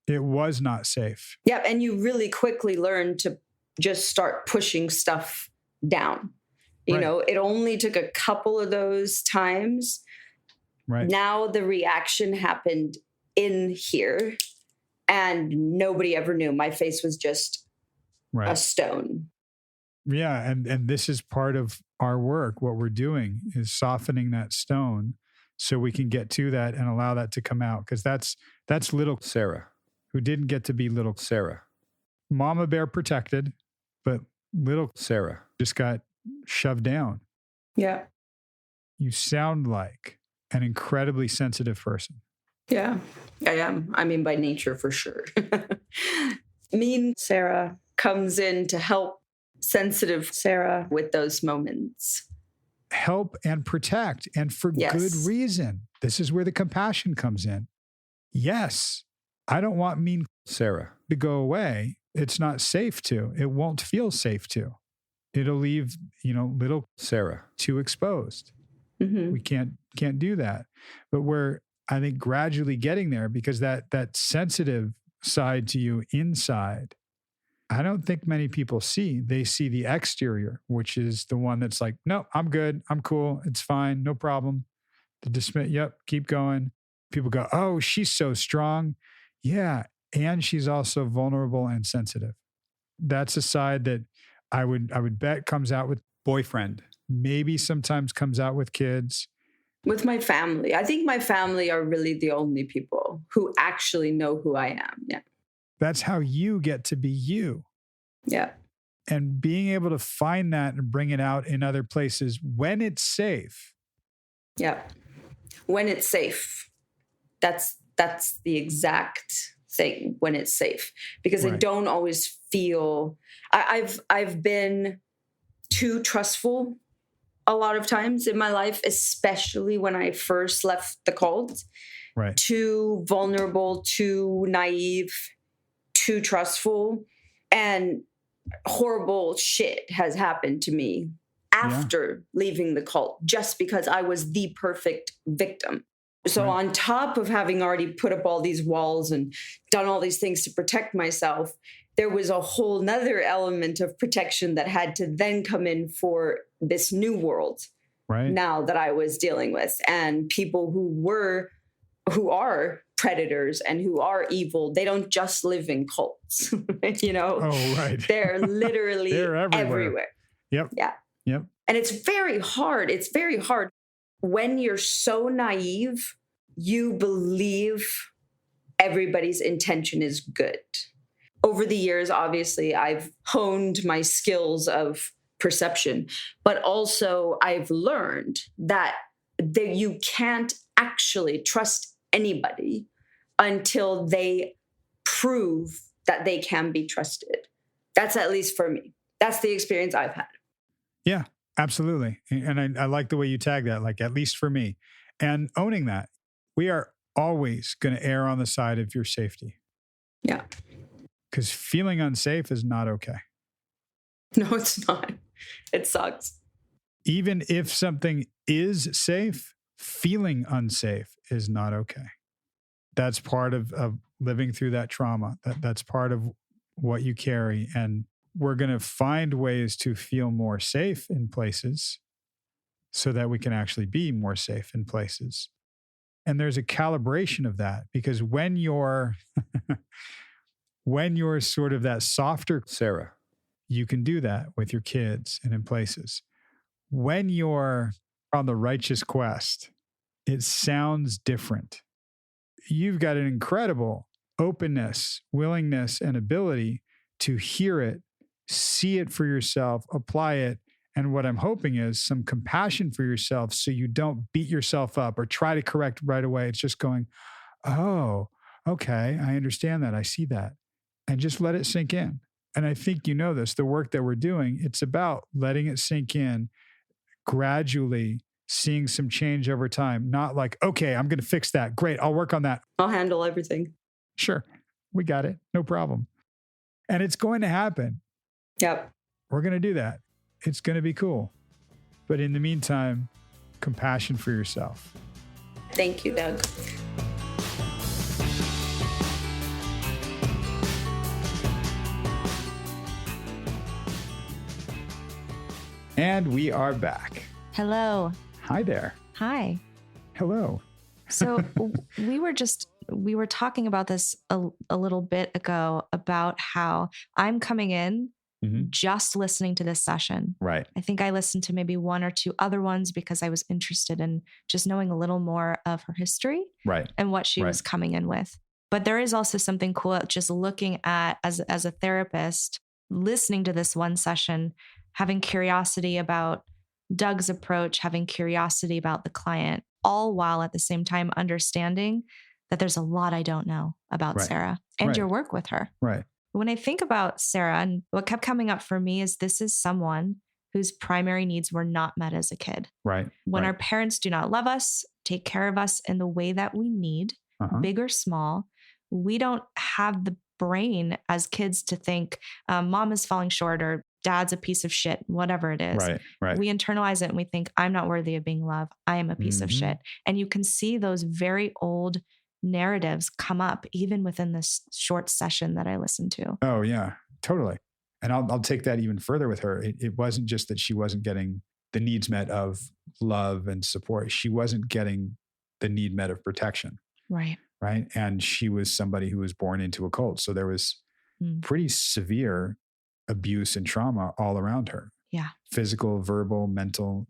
It was not safe. Yep. And you really quickly learn to just start pushing stuff down. It only took a couple of those times. Right. Now the reaction happened in here and nobody ever knew. My face was just a stone. Yeah. And this is part of our work. What we're doing is softening that stone so we can get to that and allow that to come out. Because that's little Sarah, who didn't get to be little Sarah. Mama bear protected, but little Sarah just got shoved down. Yeah. You sound like an incredibly sensitive person. Yeah, I am. I mean, by nature, for sure. Mean Sarah comes in to help sensitive Sarah with those moments. Help and protect, and for good Yes. reason. This is where the compassion comes in. Yes, I don't want mean Sarah to go away. It's not safe to. It won't feel safe to. It'll leave, little Sarah too exposed. Mm-hmm. We can't do that. But we're, I think, gradually getting there, because that sensitive side to you inside, I don't think many people see. They see the exterior, which is the one that's like, no, I'm good. I'm cool. It's fine. No problem. The dismiss, yep, keep going. People go, oh, she's so strong. Yeah. And she's also vulnerable and sensitive. That's a side that I would bet comes out with boyfriend. Maybe sometimes comes out with kids. With my family. I think my family are really the only people who actually know who I am. Yeah. That's how you get to be you. Yeah. And being able to find that and bring it out in other places when it's safe. Yeah. When it's safe. That's the exact thing, when it's safe. Because Right. I don't always feel I've been too trustful a lot of times in my life, especially when I first left the cult. Right. Too vulnerable, too naive, too trustful. And horrible shit has happened to me after leaving the cult, just because I was the perfect victim. So Right. on top of having already put up all these walls and done all these things to protect myself, there was a whole nother element of protection that had to then come in for this new world Right. now that I was dealing with. And people who are predators and who are evil, they don't just live in cults, Oh, right. They're literally They're everywhere. Yep. Yeah. Yep. And it's very hard. It's very hard when you're so naive, you believe everybody's intention is good. Over the years, obviously, I've honed my skills of perception, but also I've learned that you can't actually trust anybody until they prove that they can be trusted. That's at least for me. That's the experience I've had. Yeah, absolutely. And I like the way you tag that, like, at least for me. And owning that. We are always going to err on the side of your safety. Yeah. Because feeling unsafe is not okay. No, it's not. It sucks. Even if something is safe, feeling unsafe is not okay. That's part of living through that trauma. That's part of what you carry. And we're going to find ways to feel more safe in places so that we can actually be more safe in places. And there's a calibration of that, because when you're sort of that softer Sarah, you can do that with your kids and in places. When you're on the righteous quest, it sounds different. You've got an incredible openness, willingness, and ability to hear it, see it for yourself, apply it. And what I'm hoping is some compassion for yourself, so you don't beat yourself up or try to correct right away. It's just going, oh, okay, I understand that. I see that. And just let it sink in. And I think you know this, the work that we're doing, it's about letting it sink in, gradually seeing some change over time. Not like, okay, I'm going to fix that. Great, I'll work on that. I'll handle everything. Sure, we got it. No problem. And it's going to happen. Yep. We're going to do that. It's going to be cool. But in the meantime, compassion for yourself. Thank you, Doug. And we are back. Hello. Hi there. Hi. Hello. So we were talking about this a little bit ago, about how I'm coming in just listening to this session. Right. I think I listened to maybe one or two other ones because I was interested in just knowing a little more of her history, right, and what she was coming in with. But there is also something cool at just looking at, as a therapist, listening to this one session, having curiosity about Doug's approach, having curiosity about the client, all while at the same time understanding that there's a lot I don't know about Right. Sarah and Right. your work with her. Right. When I think about Sarah, and what kept coming up for me is this is someone whose primary needs were not met as a kid. Right. When right. our parents do not love us, take care of us in the way that we need, big or small, we don't have the brain as kids to think mom is falling short or dad's a piece of shit, whatever it is. Right. Right. We internalize it and we think, I'm not worthy of being loved. I am a piece of shit. And you can see those very old narratives come up even within this short session that I listened to. Oh, yeah, totally. And I'll take that even further with her. It wasn't just that she wasn't getting the needs met of love and support. She wasn't getting the need met of protection. Right. Right. And she was somebody who was born into a cult. So there was pretty severe abuse and trauma all around her. Yeah. Physical, verbal, mental,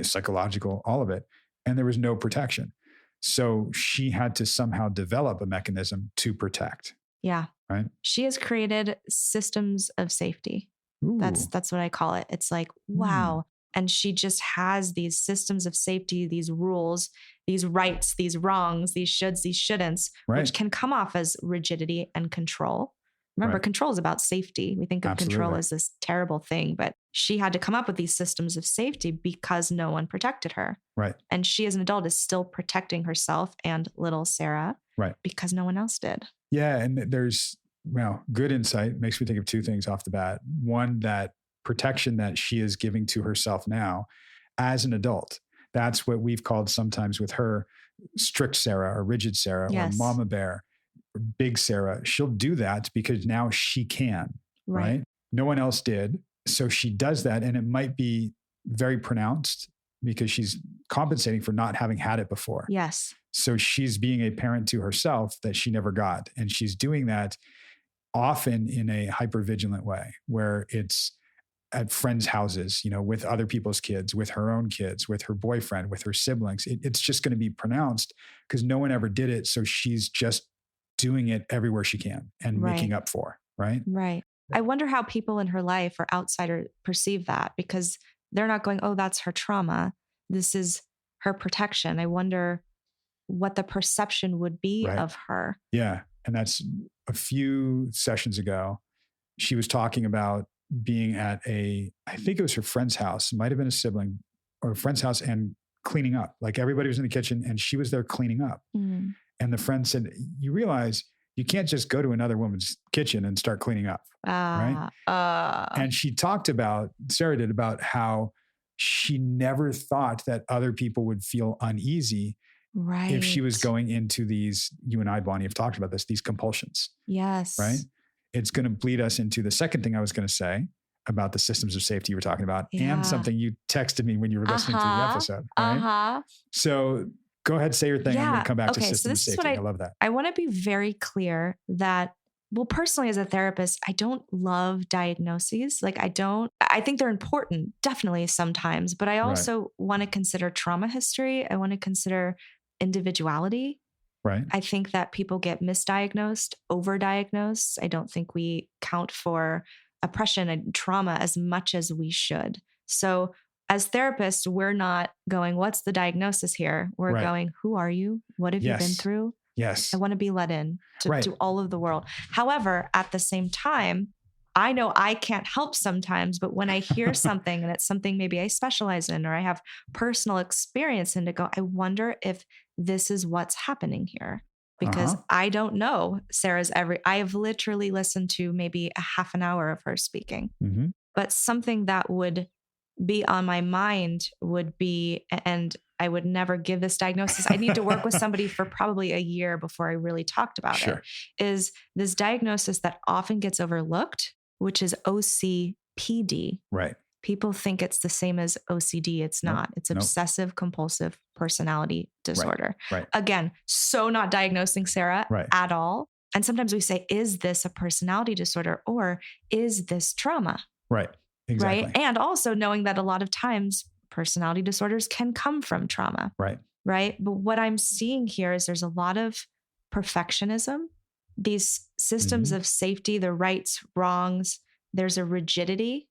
psychological, all of it. And there was no protection. So she had to somehow develop a mechanism to protect. Yeah. Right. She has created systems of safety. Ooh. That's what I call it. It's like, wow. And she just has these systems of safety, these rules, these rights, these wrongs, these shoulds, these shouldn'ts, which can come off as rigidity and control. Remember, control is about safety. We think of control as this terrible thing, but she had to come up with these systems of safety because no one protected her. Right. And she as an adult is still protecting herself and little Sarah because no one else did. Yeah. And there's, good insight. Makes me think of two things off the bat. One, that protection that she is giving to herself now as an adult. That's what we've called sometimes with her strict Sarah or rigid Sarah or mama bear or big Sarah. She'll do that because now she can, right? No one else did. So she does that, and it might be very pronounced because she's compensating for not having had it before. Yes. So she's being a parent to herself that she never got. And she's doing that often in a hypervigilant way where it's at friends' houses, with other people's kids, with her own kids, with her boyfriend, with her siblings. It's just going to be pronounced because no one ever did it. So she's just doing it everywhere she can and making up for, right? Right. I wonder how people in her life or outsiders perceive that because they're not going, oh, that's her trauma. This is her protection. I wonder what the perception would be of her. Yeah. And that's a few sessions ago. She was talking about being at I think it was her friend's house, might have been a sibling or a friend's house, and cleaning up. Like everybody was in the kitchen and she was there cleaning up. And the friend said, you realize you can't just go to another woman's kitchen and start cleaning up. Right. And she talked about, Sarah did, about how she never thought that other people would feel uneasy if she was going into these, you and I, Bonnie, have talked about this, these compulsions. Yes. Right. It's going to lead us into the second thing I was going to say about the systems of safety you were talking about and something you texted me when you were listening to the episode. Right? So go ahead, say your thing. I'm going to come back to systems of safety. I love that. I want to be very clear that, well, personally as a therapist, I don't love diagnoses. I think they're important, definitely sometimes, but I also want to consider trauma history. I want to consider individuality. Right. I think that people get misdiagnosed, overdiagnosed. I don't think we count for oppression and trauma as much as we should. So as therapists, we're not going, what's the diagnosis here? We're going, who are you? What have you been through? Yes. I want to be let in to all of the world. However, at the same time, I know I can't help sometimes, but when I hear something and it's something maybe I specialize in or I have personal experience in, to go, I wonder if this is what's happening here. Because I don't know Sarah's I have literally listened to maybe a half an hour of her speaking, but something that would be on my mind would be, and I would never give this diagnosis. I need to work with somebody for probably a year before I really talked about it, is this diagnosis that often gets overlooked, which is OCPD. Right. People think it's the same as OCD. It's not. It's obsessive compulsive personality disorder. Right. Again, so not diagnosing Sarah at all. And sometimes we say, is this a personality disorder or is this trauma? Right. Exactly. Right. And also knowing that a lot of times personality disorders can come from trauma. Right. Right. But what I'm seeing here is there's a lot of perfectionism, these systems of safety, the rights, wrongs, there's a rigidity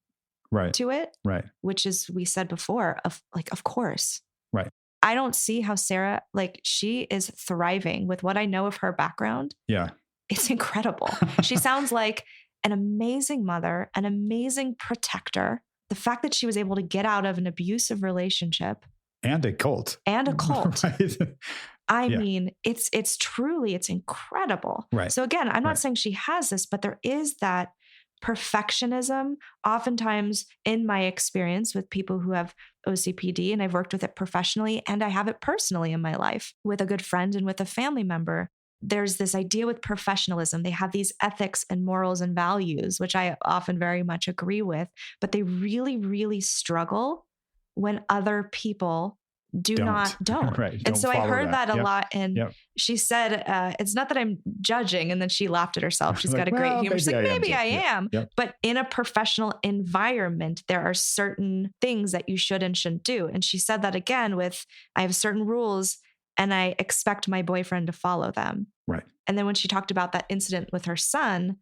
to it, which is, we said before, of course. Right. I don't see how Sarah, like she is thriving with what I know of her background. Yeah. It's incredible. She sounds like an amazing mother, an amazing protector. The fact that she was able to get out of an abusive relationship and a cult. Right? I Yeah. mean, it's incredible. Right. So again, I'm not Right. saying she has this, but there is that perfectionism oftentimes in my experience with people who have OCPD, and I've worked with it professionally and I have it personally in my life with a good friend and with a family member. There's this idea with professionalism. They have these ethics and morals and values, which I often very much agree with, but they really, really struggle when other people don't. Right. And Don't so I heard that a Yep. lot. And Yep. she said, it's not that I'm judging. And then she laughed at herself. She's got a great humor. She's like, maybe I am. Yep. But in a professional environment, there are certain things that you should and shouldn't do. And she said that again with, I have certain rules and I expect my boyfriend to follow them. Right. And then when she talked about that incident with her son,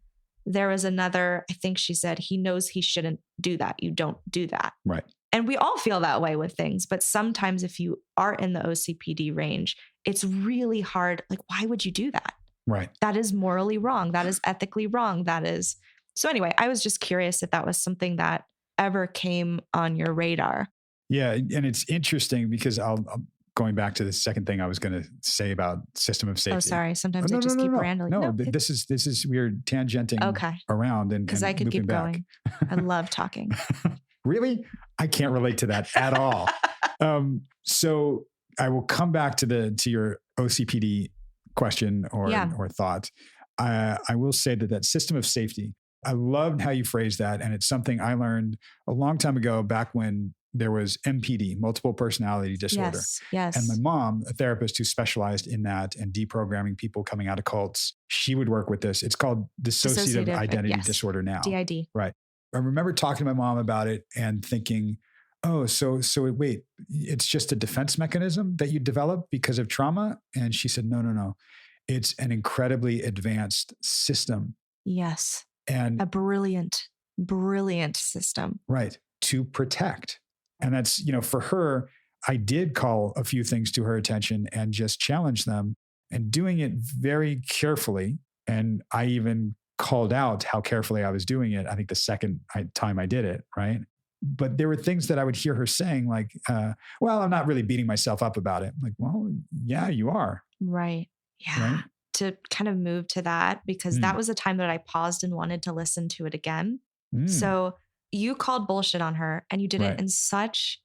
there was another, I think she said, he knows he shouldn't do that. You don't do that. Right. And we all feel that way with things. But sometimes if you are in the OCPD range, it's really hard. Like, why would you do that? Right. That is morally wrong. That is ethically wrong. That is. So anyway, I was just curious if that was something that ever came on your radar. Yeah. And it's interesting because I'll going back to the second thing I was going to say about system of safety. Oh, sorry. Sometimes I just keep rambling. No, this is we're tangenting around because I could keep going. I love talking. Really? I can't relate to that at all. So I will come back to your OCPD question or thought. I will say that system of safety, I loved how you phrased that. And it's something I learned a long time ago, back when there was MPD, multiple personality disorder. Yes. And my mom, a therapist who specialized in that and deprogramming people coming out of cults, she would work with this. It's called dissociative identity disorder now. DID. Right. I remember talking to my mom about it and thinking, oh, so wait, it's just a defense mechanism that you develop because of trauma? And she said, no. It's an incredibly advanced system. Yes. And a brilliant system. Right. To protect. And that's, for her, I did call a few things to her attention and just challenge them, and doing it very carefully. And I even called out how carefully I was doing it. I think the second time I did it. Right. But there were things that I would hear her saying like, well, I'm not really beating myself up about it. I'm like, well, yeah, you are. Right. Yeah. Right? To kind of move to that, because that was a time that I paused and wanted to listen to it again. So you called bullshit on her and you did it in such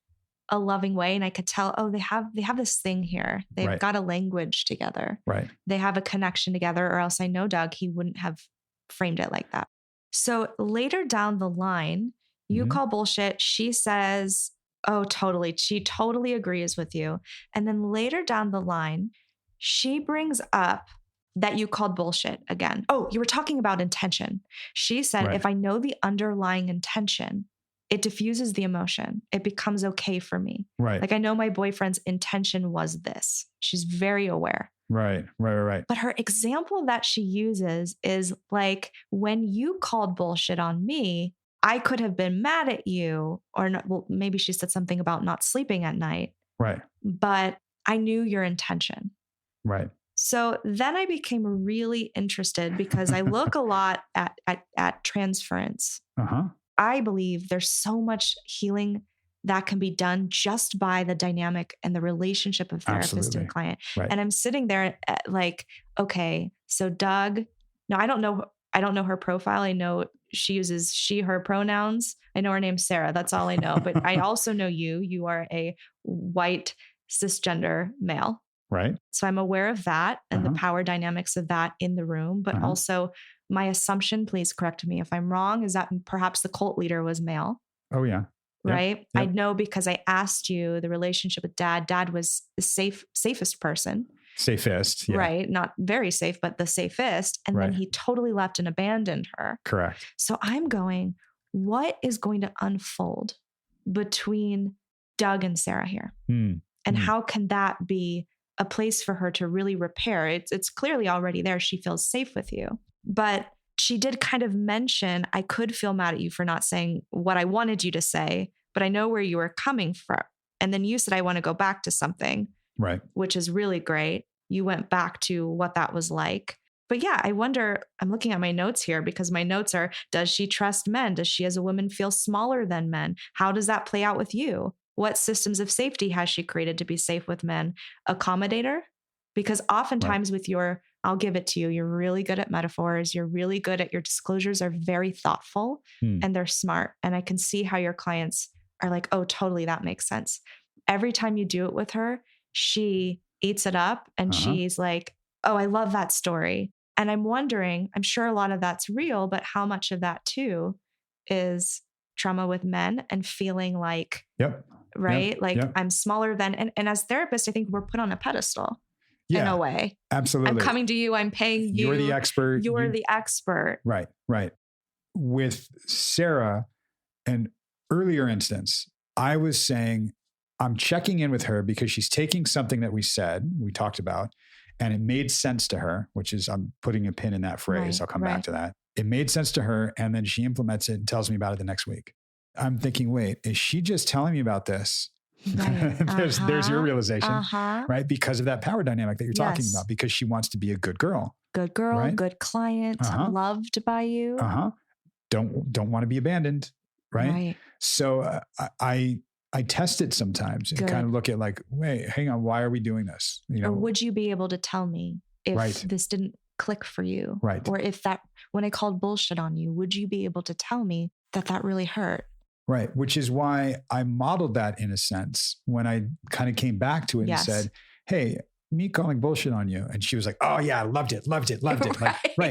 a loving way. And I could tell, oh, they have this thing here. They've got a language together. Right. They have a connection together, or else I know Doug, he wouldn't have framed it like that. So later down the line, you call bullshit. She says, oh, totally. She totally agrees with you. And then later down the line, she brings up that you called bullshit again. Oh, you were talking about intention. She said, if I know the underlying intention, it diffuses the emotion. It becomes okay for me. Right. Like I know my boyfriend's intention was this. She's very aware. Right. But her example that she uses is like, when you called bullshit on me, I could have been mad at you, or not, well, maybe she said something about not sleeping at night. Right. But I knew your intention. Right. So then I became really interested because I look a lot at transference. I believe there's so much healing that can be done just by the dynamic and the relationship of therapist and client. Right. And I'm sitting there like, okay, so Doug, no, I don't know her profile. I know she uses she, her pronouns. I know her name's Sarah. That's all I know. But I also know you are a white cisgender male. Right. So I'm aware of that and the power dynamics of that in the room. But also my assumption, please correct me if I'm wrong, is that perhaps the cult leader was male. Oh, yeah. Right. Yep. I know because I asked you the relationship with dad. Dad was the safest person. Safest. Yeah. Right. Not very safe, but the safest. And then he totally left and abandoned her. Correct. So I'm going, what is going to unfold between Doug and Sarah here? And how can that be a place for her to really repair? It's clearly already there. She feels safe with you. But she did kind of mention, I could feel mad at you for not saying what I wanted you to say, but I know where you were coming And then you said, I want to go back to something, Right. which is really great. You went back to what that was like. But yeah, I wonder, I'm looking at my notes here because my notes are, does she trust men? Does she as a woman feel smaller than men? How does that play out with you? What systems of safety has she created to be safe with men? Accommodator? Because oftentimes with your, I'll give it to you, you're really good at metaphors. You're really good at your disclosures are very thoughtful and they're smart. And I can see how your clients are like, oh, totally, that makes sense. Every time you do it with her, she eats it up and she's like, oh, I love that story. And I'm wondering, I'm sure a lot of that's real, but how much of that too is trauma with men and feeling like, I'm smaller than, and as therapists, I think we're put on a pedestal in a way. Absolutely. I'm coming to you, I'm paying you. You're the expert. You're the expert. Right. With Sarah, an earlier instance, I was saying, I'm checking in with her because she's taking something that we talked about, and it made sense to her, which is, I'm putting a pin in that phrase. I'll come back to that. It made sense to her. And then she implements it and tells me about it the next week. I'm thinking, wait, is she just telling me about this? Right. There's your realization, right? Because of that power dynamic that you're talking about, because she wants to be a good girl. Good girl, right? Good client, loved by you. Don't want to be abandoned. Right. So I test it sometimes and kind of look at like, wait, hang on, why are we doing this? Or would you be able to tell me if this didn't click for you? Right. Or if that, when I called bullshit on you, would you be able to tell me that really hurt? Right. Which is why I modeled that in a sense when I kind of came back to it and said, hey, me calling bullshit on you. And she was like, oh yeah, loved it. Like,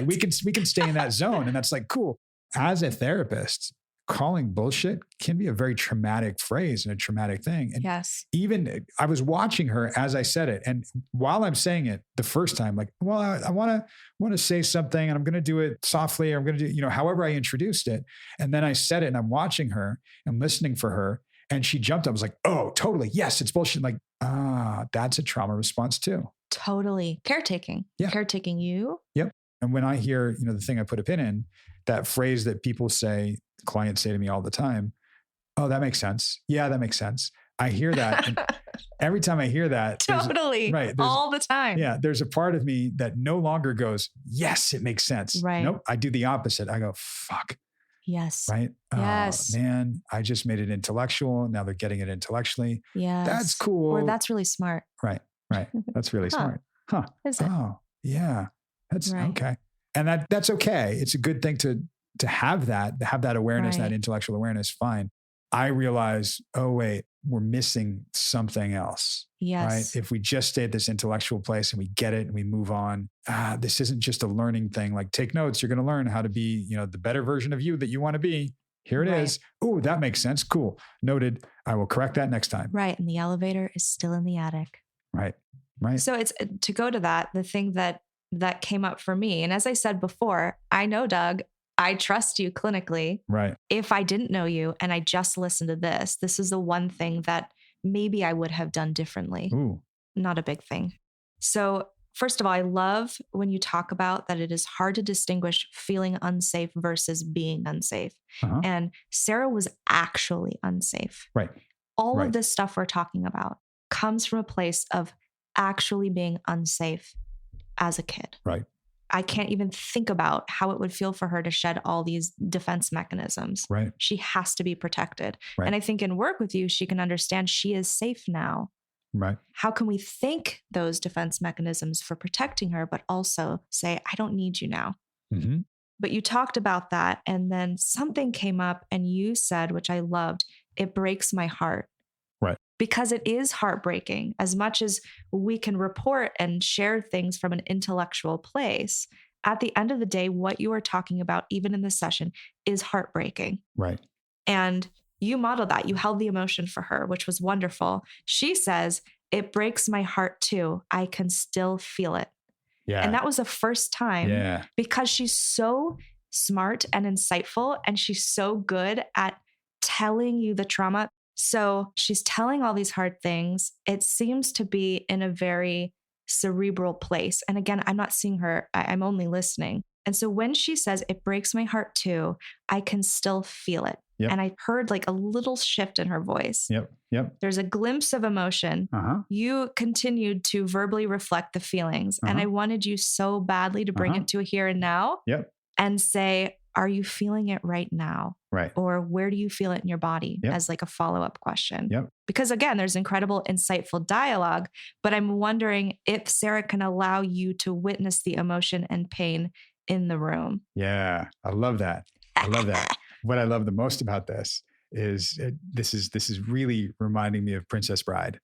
we can stay in that zone. And that's like, cool. As a therapist, calling bullshit can be a very traumatic phrase and a traumatic thing. And even I was watching her as I said it. And while I'm saying it the first time, like, well, I want to say something and I'm going to do it softly. I'm going to do, however I introduced it. And then I said it and I'm watching her and listening for her. And she jumped up. I was like, oh, totally. Yes, it's bullshit. Like, that's a trauma response too. Totally. Caretaking. Yeah. Caretaking you. Yep. And when I hear, the thing I put a pin in, that phrase that people say, clients say to me all the time, oh, that makes sense. Yeah, that makes sense. I hear that. And every time I hear that. Totally. All the time. Yeah. There's a part of me that no longer goes, yes, it makes sense. Right. Nope. I do the opposite. I go, fuck. Yes. Right. Yes. Oh, man, I just made it intellectual. Now they're getting it intellectually. Yeah. That's cool. Or that's really smart. Right. That's really smart. Huh. Is it? Oh, yeah. That's okay. And that's okay. It's a good thing to have that awareness, that intellectual awareness. Fine. I realize, oh, wait, we're missing something else. Yes. Right. If we just stay at this intellectual place and we get it and we move on, this isn't just a learning thing. Like, take notes. You're going to learn how to be, the better version of you that you want to be. Here it is. Oh, that makes sense. Cool. Noted. I will correct that next time. Right. And the elevator is still in the attic. Right. So it's to go to that, the thing that came up for me. And as I said before, I know, Doug, I trust you clinically. Right. If I didn't know you and I just listened to this is the one thing that maybe I would have done differently. Ooh. Not a big thing. So first of all, I love when you talk about that it is hard to distinguish feeling unsafe versus being unsafe. And Sarah was actually unsafe. Right. All of this stuff we're talking about comes from a place of actually being unsafe as a kid. Right. I can't even think about how it would feel for her to shed all these defense mechanisms. Right. She has to be protected. Right. And I think in work with you, she can understand she is safe now. Right. How can we thank those defense mechanisms for protecting her, but also say, I don't need you now. Mm-hmm. But you talked about that. And then something came up and you said, which I loved, it breaks my heart. Right. Because it is heartbreaking. As much as we can report and share things from an intellectual place, at the end of the day, what you are talking about, even in this session, is heartbreaking. Right. And you modeled that. You held the emotion for her, which was wonderful. She says, it breaks my heart too. I can still feel it. Yeah. And that was the first time because she's so smart and insightful and she's so good at telling you the trauma. So she's telling all these hard things. It seems to be in a very cerebral place. And again, I'm not seeing her. I'm only listening. And so when she says, it breaks my heart too, I can still feel it. Yep. And I heard like a little shift in her voice. Yep. Yep. There's a glimpse of emotion. You continued to verbally reflect the feelings. And I wanted you so badly to bring it to a here and now. Yep. And say, are you feeling it right now? Right. Or where do you feel it in your body? Yep. As like a follow-up question. Yep. Because again, there's incredible, insightful dialogue, but I'm wondering if Sarah can allow you to witness the emotion and pain in the room. Yeah. I love that. I love that. What I love the most about this is this is really reminding me of Princess Bride.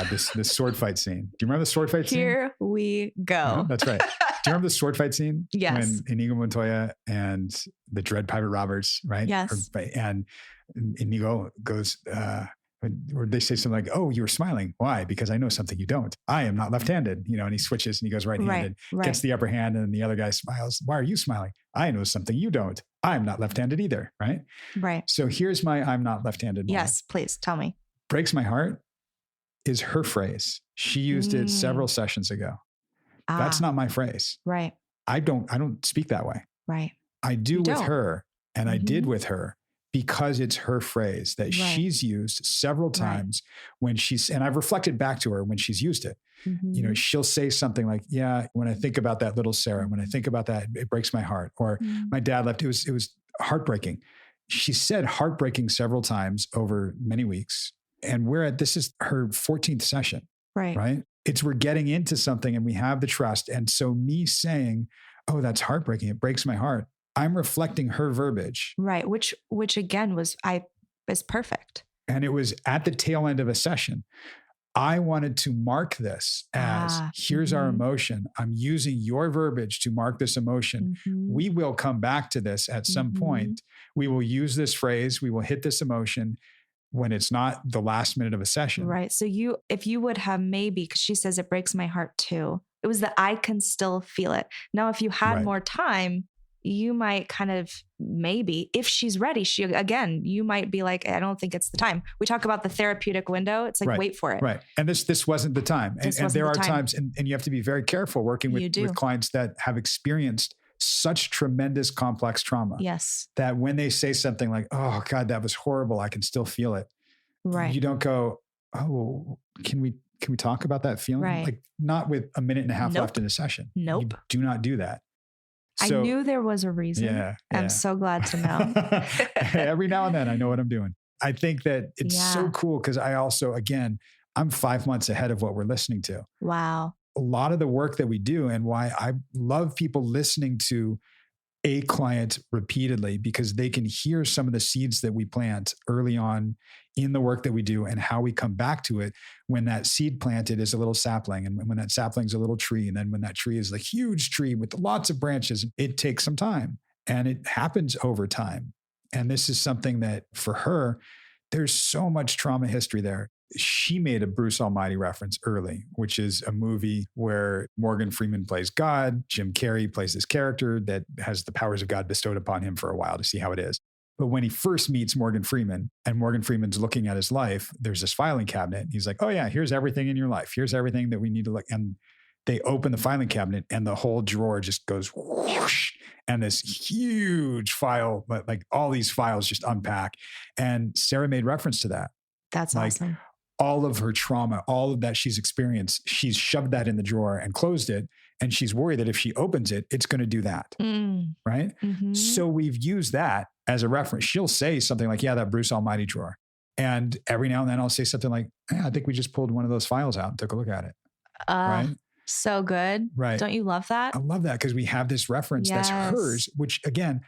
This sword fight scene. Do you remember the sword fight scene? Here we go. That's right. Do you remember the sword fight scene? Yes. When Inigo Montoya and the Dread Pirate Roberts, right? Yes. And Inigo goes, or they say something like, "Oh, you were smiling. Why? Because I know something you don't. I am not left-handed." And he switches and he goes right-handed, gets the upper hand, and the other guy smiles. "Why are you smiling? I know something you don't. I'm not left-handed either." Right. Right. So here's my "I'm not left-handed" moment. Yes, please tell me. Breaks my heart is her phrase. She used it several sessions ago. That's not my phrase. Right. I don't speak that way. Right. I do with her, and I did with her because it's her phrase that she's used several times when and I've reflected back to her when she's used it. She'll say something like, "Yeah, when I think about that little Sarah, when I think about that, it breaks my heart." Or my dad left. It was heartbreaking. She said heartbreaking several times over many weeks. And this is her 14th session. Right. We're getting into something and we have the trust. And so me saying, "Oh, that's heartbreaking. It breaks my heart." I'm reflecting her verbiage. Right. Which again was perfect. And it was at the tail end of a session. I wanted to mark this as here's our emotion. I'm using your verbiage to mark this emotion. We will come back to this at some point. We will use this phrase. We will hit this emotion when it's not the last minute of a session. Right. So if you would have maybe, because she says it breaks my heart too. It was that I can still feel it. Now, if you had more time, you might kind of maybe, if she's ready, you might be like, "I don't think it's the time." We talk about the therapeutic window. It's like, wait for it. Right. And this wasn't the time. And there are times, and you have to be very careful working with clients that have experienced such tremendous complex trauma. Yes. That when they say something like, "Oh God, that was horrible. I can still feel it." Right. You don't go, "Oh, can we talk about that feeling?" Right. Like not with a minute and a half left in a session. Nope. You do not do that. So, I knew there was a reason. Yeah. I'm so glad to know. Every now and then I know what I'm doing. I think that it's so cool because I also, again, I'm 5 months ahead of what we're listening to. Wow. A lot of the work that we do and why I love people listening to a client repeatedly because they can hear some of the seeds that we plant early on in the work that we do and how we come back to it when that seed planted is a little sapling and when that sapling's a little tree. And then when that tree is a huge tree with lots of branches, it takes some time and it happens over time. And this is something that for her, there's so much trauma history there. She made a Bruce Almighty reference early, which is a movie where Morgan Freeman plays God. Jim Carrey plays this character that has the powers of God bestowed upon him for a while to see how it is. But when he first meets Morgan Freeman and Morgan Freeman's looking at his life, there's this filing cabinet. And he's like, "Oh yeah, here's everything in your life. Here's everything that we need to look." And they open the filing cabinet and the whole drawer just goes whoosh. And this huge file, like all these files just unpack. And Sarah made reference to that. That's awesome. All of her trauma, all of that she's experienced, she's shoved that in the drawer and closed it. And she's worried that if she opens it, it's going to do that. Right. So we've used that as a reference. She'll say something like, "Yeah, that Bruce Almighty drawer." And every now and then I'll say something like, "I think we just pulled one of those files out and took a look at it." Right. So good. Right. Don't you love that? I love that because we have this reference that's hers, which again,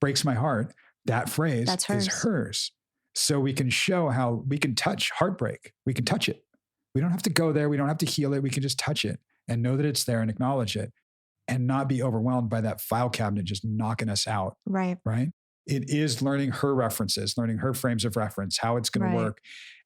breaks my heart. That phrase is hers. So we can show how we can touch heartbreak. We can touch it. We don't have to go there. We don't have to heal it. We can just touch it and know that it's there and acknowledge it and not be overwhelmed by that file cabinet just knocking us out. Right. Right. It is learning her references, learning her frames of reference, how it's going to work.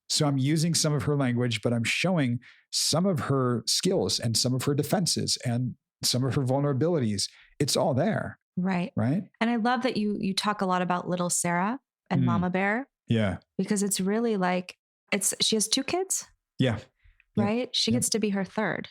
So I'm using some of her language, but I'm showing some of her skills and some of her defenses and some of her vulnerabilities. It's all there. Right. Right. And I love that you talk a lot about little Sarah and Mama Bear. Yeah. Because it's really like, she has 2 kids. Yeah. Right. She gets to be her third.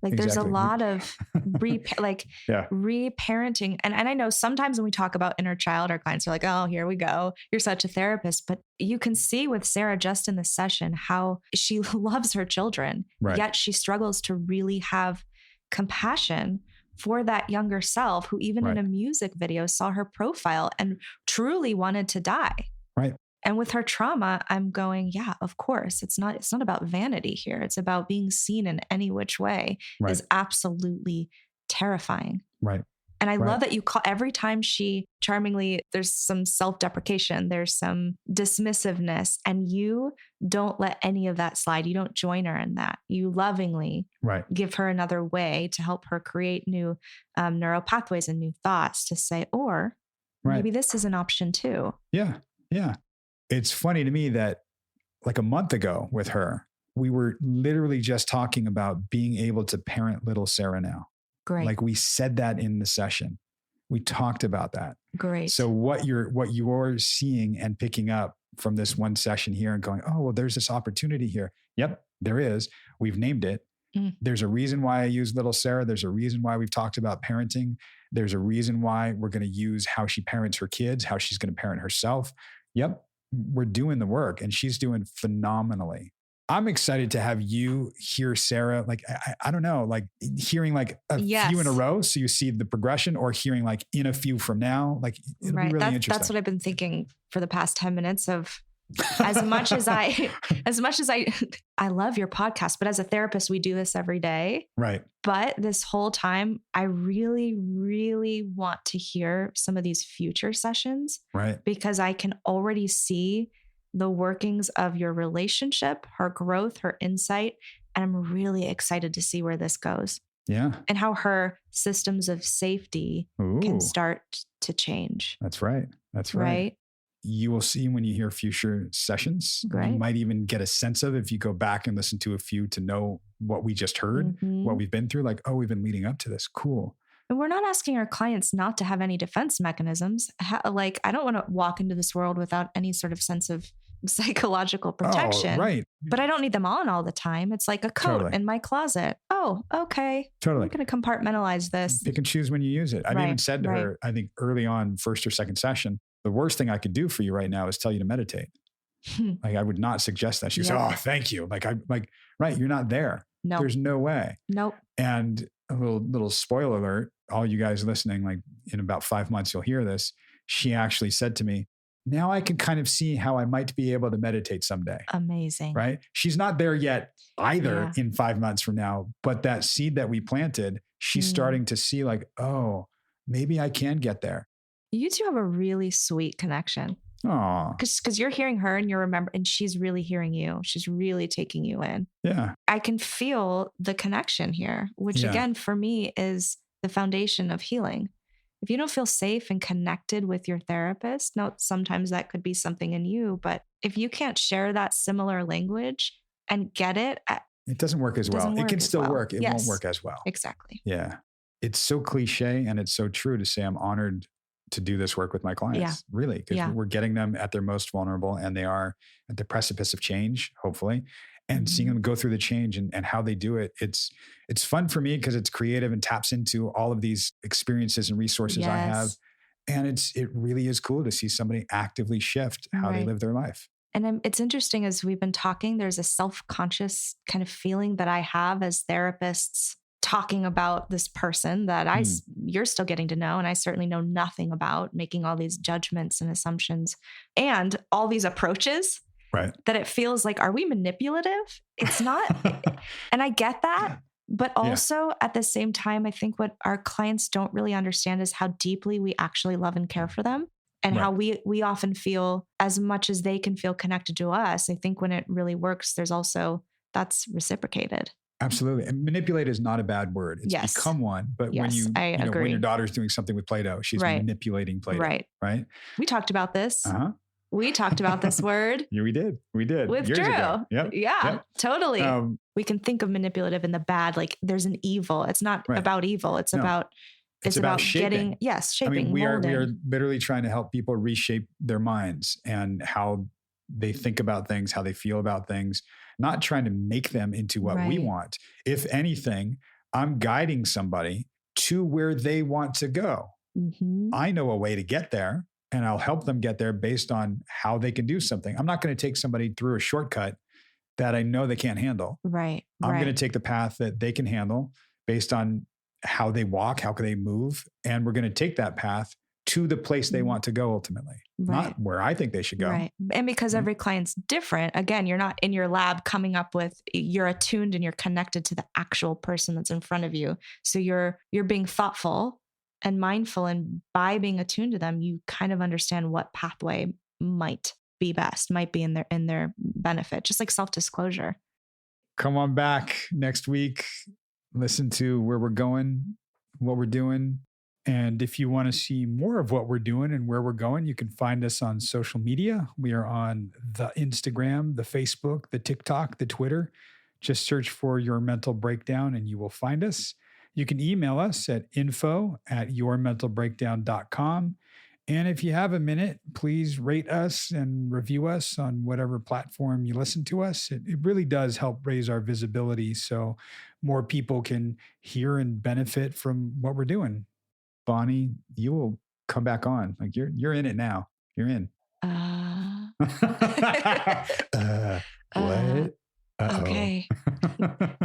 Like there's a lot of Yeah. reparenting. And I know sometimes when we talk about inner child, our clients are like, oh, here we go. You're such a therapist. But you can see with Sarah just in the session how she loves her children, Right. yet she struggles to really have compassion for that younger self who even in a music video saw her profile and truly wanted to die. Right. And with her trauma, I'm going, yeah, of course. It's not about vanity here. It's about being seen in any which way is absolutely terrifying. Right. And I love that you call every time she charmingly, there's some self-deprecation, there's some dismissiveness, and you don't let any of that slide. You don't join her in that. You lovingly give her another way to help her create new neural pathways and new thoughts to say, or maybe this is an option too. Yeah. Yeah. It's funny to me that like a month ago with her, we were literally just talking about being able to parent little Sarah now. Great. Like we said that in the session. We talked about that. Great. So what you're seeing and picking up from this one session here and going, oh, well, there's this opportunity here. Yep, there is. We've named it. There's a reason why I use little Sarah. There's a reason why we've talked about parenting. There's a reason why we're going to use how she parents her kids, how she's going to parent herself. Yep, we're doing the work and she's doing phenomenally. I'm excited to have you hear Sarah, like, I don't know, like hearing like a few in a row. So you see the progression, or hearing like in a few from now, like it'll be really interesting. That's what I've been thinking for the past 10 minutes of as much as I love your podcast, but as a therapist, we do this every day. Right. But this whole time, I really, really want to hear some of these future sessions. Right. Because I can already see the workings of your relationship, her growth, her insight. And I'm really excited to see where this goes. Yeah. And how her systems of safety can start to change. That's right. That's right. You will see when you hear future sessions. Great. You might even get a sense of, if you go back and listen to a few, to know what we just heard, what we've been through, like, oh, we've been leading up to this. Cool. And we're not asking our clients not to have any defense mechanisms. Like, I don't want to walk into this world without any sort of sense of psychological protection. Oh, right. But I don't need them on all the time. It's like a coat in my closet. Oh, okay. Totally. I'm going to compartmentalize this. Pick and choose when you use it. I've even said to her, I think early on, first or second session, the worst thing I could do for you right now is tell you to meditate. Like, I would not suggest that. She said, oh, thank you. Right. You're not there. No. There's no way. Nope. And a little spoiler alert, all you guys listening, like in about 5 months, you'll hear this. She actually said to me, now I can kind of see how I might be able to meditate someday. Amazing. Right. She's not there yet either in 5 months from now, but that seed that we planted, she's starting to see like, oh, maybe I can get there. You two have a really sweet connection. Oh, because you're hearing her and and she's really hearing you. She's really taking you in. Yeah. I can feel the connection here, which again, for me, is the foundation of healing. If you don't feel safe and connected with your therapist, now sometimes that could be something in you, but if you can't share that similar language and get it, it doesn't work as well. It can still work. It won't work as well. Exactly. Yeah. It's so cliche and it's so true to say I'm honored to do this work with my clients, really, because we're getting them at their most vulnerable and they are at the precipice of change, hopefully, and seeing them go through the change and how they do it. It's fun for me because it's creative and taps into all of these experiences and resources I have. And it really is cool to see somebody actively shift how they live their life. And it's interesting, as we've been talking, there's a self-conscious kind of feeling that I have as therapists talking about this person that you're still getting to know. And I certainly know nothing about, making all these judgments and assumptions and all these approaches, that it feels like, are we manipulative? It's not. And I get that. But also at the same time, I think what our clients don't really understand is how deeply we actually love and care for them. And how we often feel, as much as they can feel connected to us. I think when it really works, that's reciprocated. Absolutely. And manipulate is not a bad word. It's become one. But when when your daughter's doing something with Play-Doh, she's manipulating Play-Doh. Right. We talked about this. We talked about this word. Yeah, we did. With years Drew. Ago. Yep. Yeah, totally. We can think of manipulative in the bad, like there's an evil. It's not about evil. It's about shaping. Shaping. I mean, we are literally trying to help people reshape their minds and how they think about things, how they feel about things, not trying to make them into what we want. If anything, I'm guiding somebody to where they want to go. Mm-hmm. I know a way to get there, and I'll help them get there based on how they can do something. I'm not going to take somebody through a shortcut that I know they can't handle. Right. I'm going to take the path that they can handle based on how they walk, how can they move. And we're going to take that path to the place they want to go ultimately, not where I think they should go. Right. And because every client's different, again, you're not in your lab coming up with, you're attuned and you're connected to the actual person that's in front of you. So you're being thoughtful and mindful, and by being attuned to them, you kind of understand what pathway might be best, might be in their benefit, just like self-disclosure. Come on back next week. Listen to where we're going, what we're doing. And if you want to see more of what we're doing and where we're going, you can find us on social media. We are on the Instagram, the Facebook, the TikTok, the Twitter. Just search for Your Mental Breakdown and you will find us. You can email us at info@yourmentalbreakdown.com. And if you have a minute, please rate us and review us on whatever platform you listen to us. It really does help raise our visibility so more people can hear and benefit from what we're doing. Bonnie, you will come back on. Like you're in it now. You're in. What? Okay.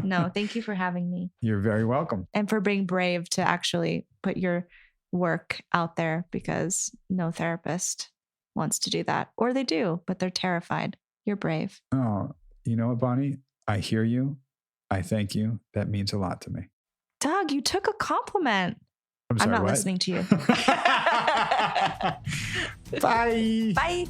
No, thank you for having me. You're very welcome. And for being brave to actually put your work out there, because no therapist wants to do that, or they do, but they're terrified. You're brave. Oh, you know what, Bonnie? I hear you. I thank you. That means a lot to me. Doug, you took a compliment. I'm sorry, I'm not what? listening to you. Bye. Bye.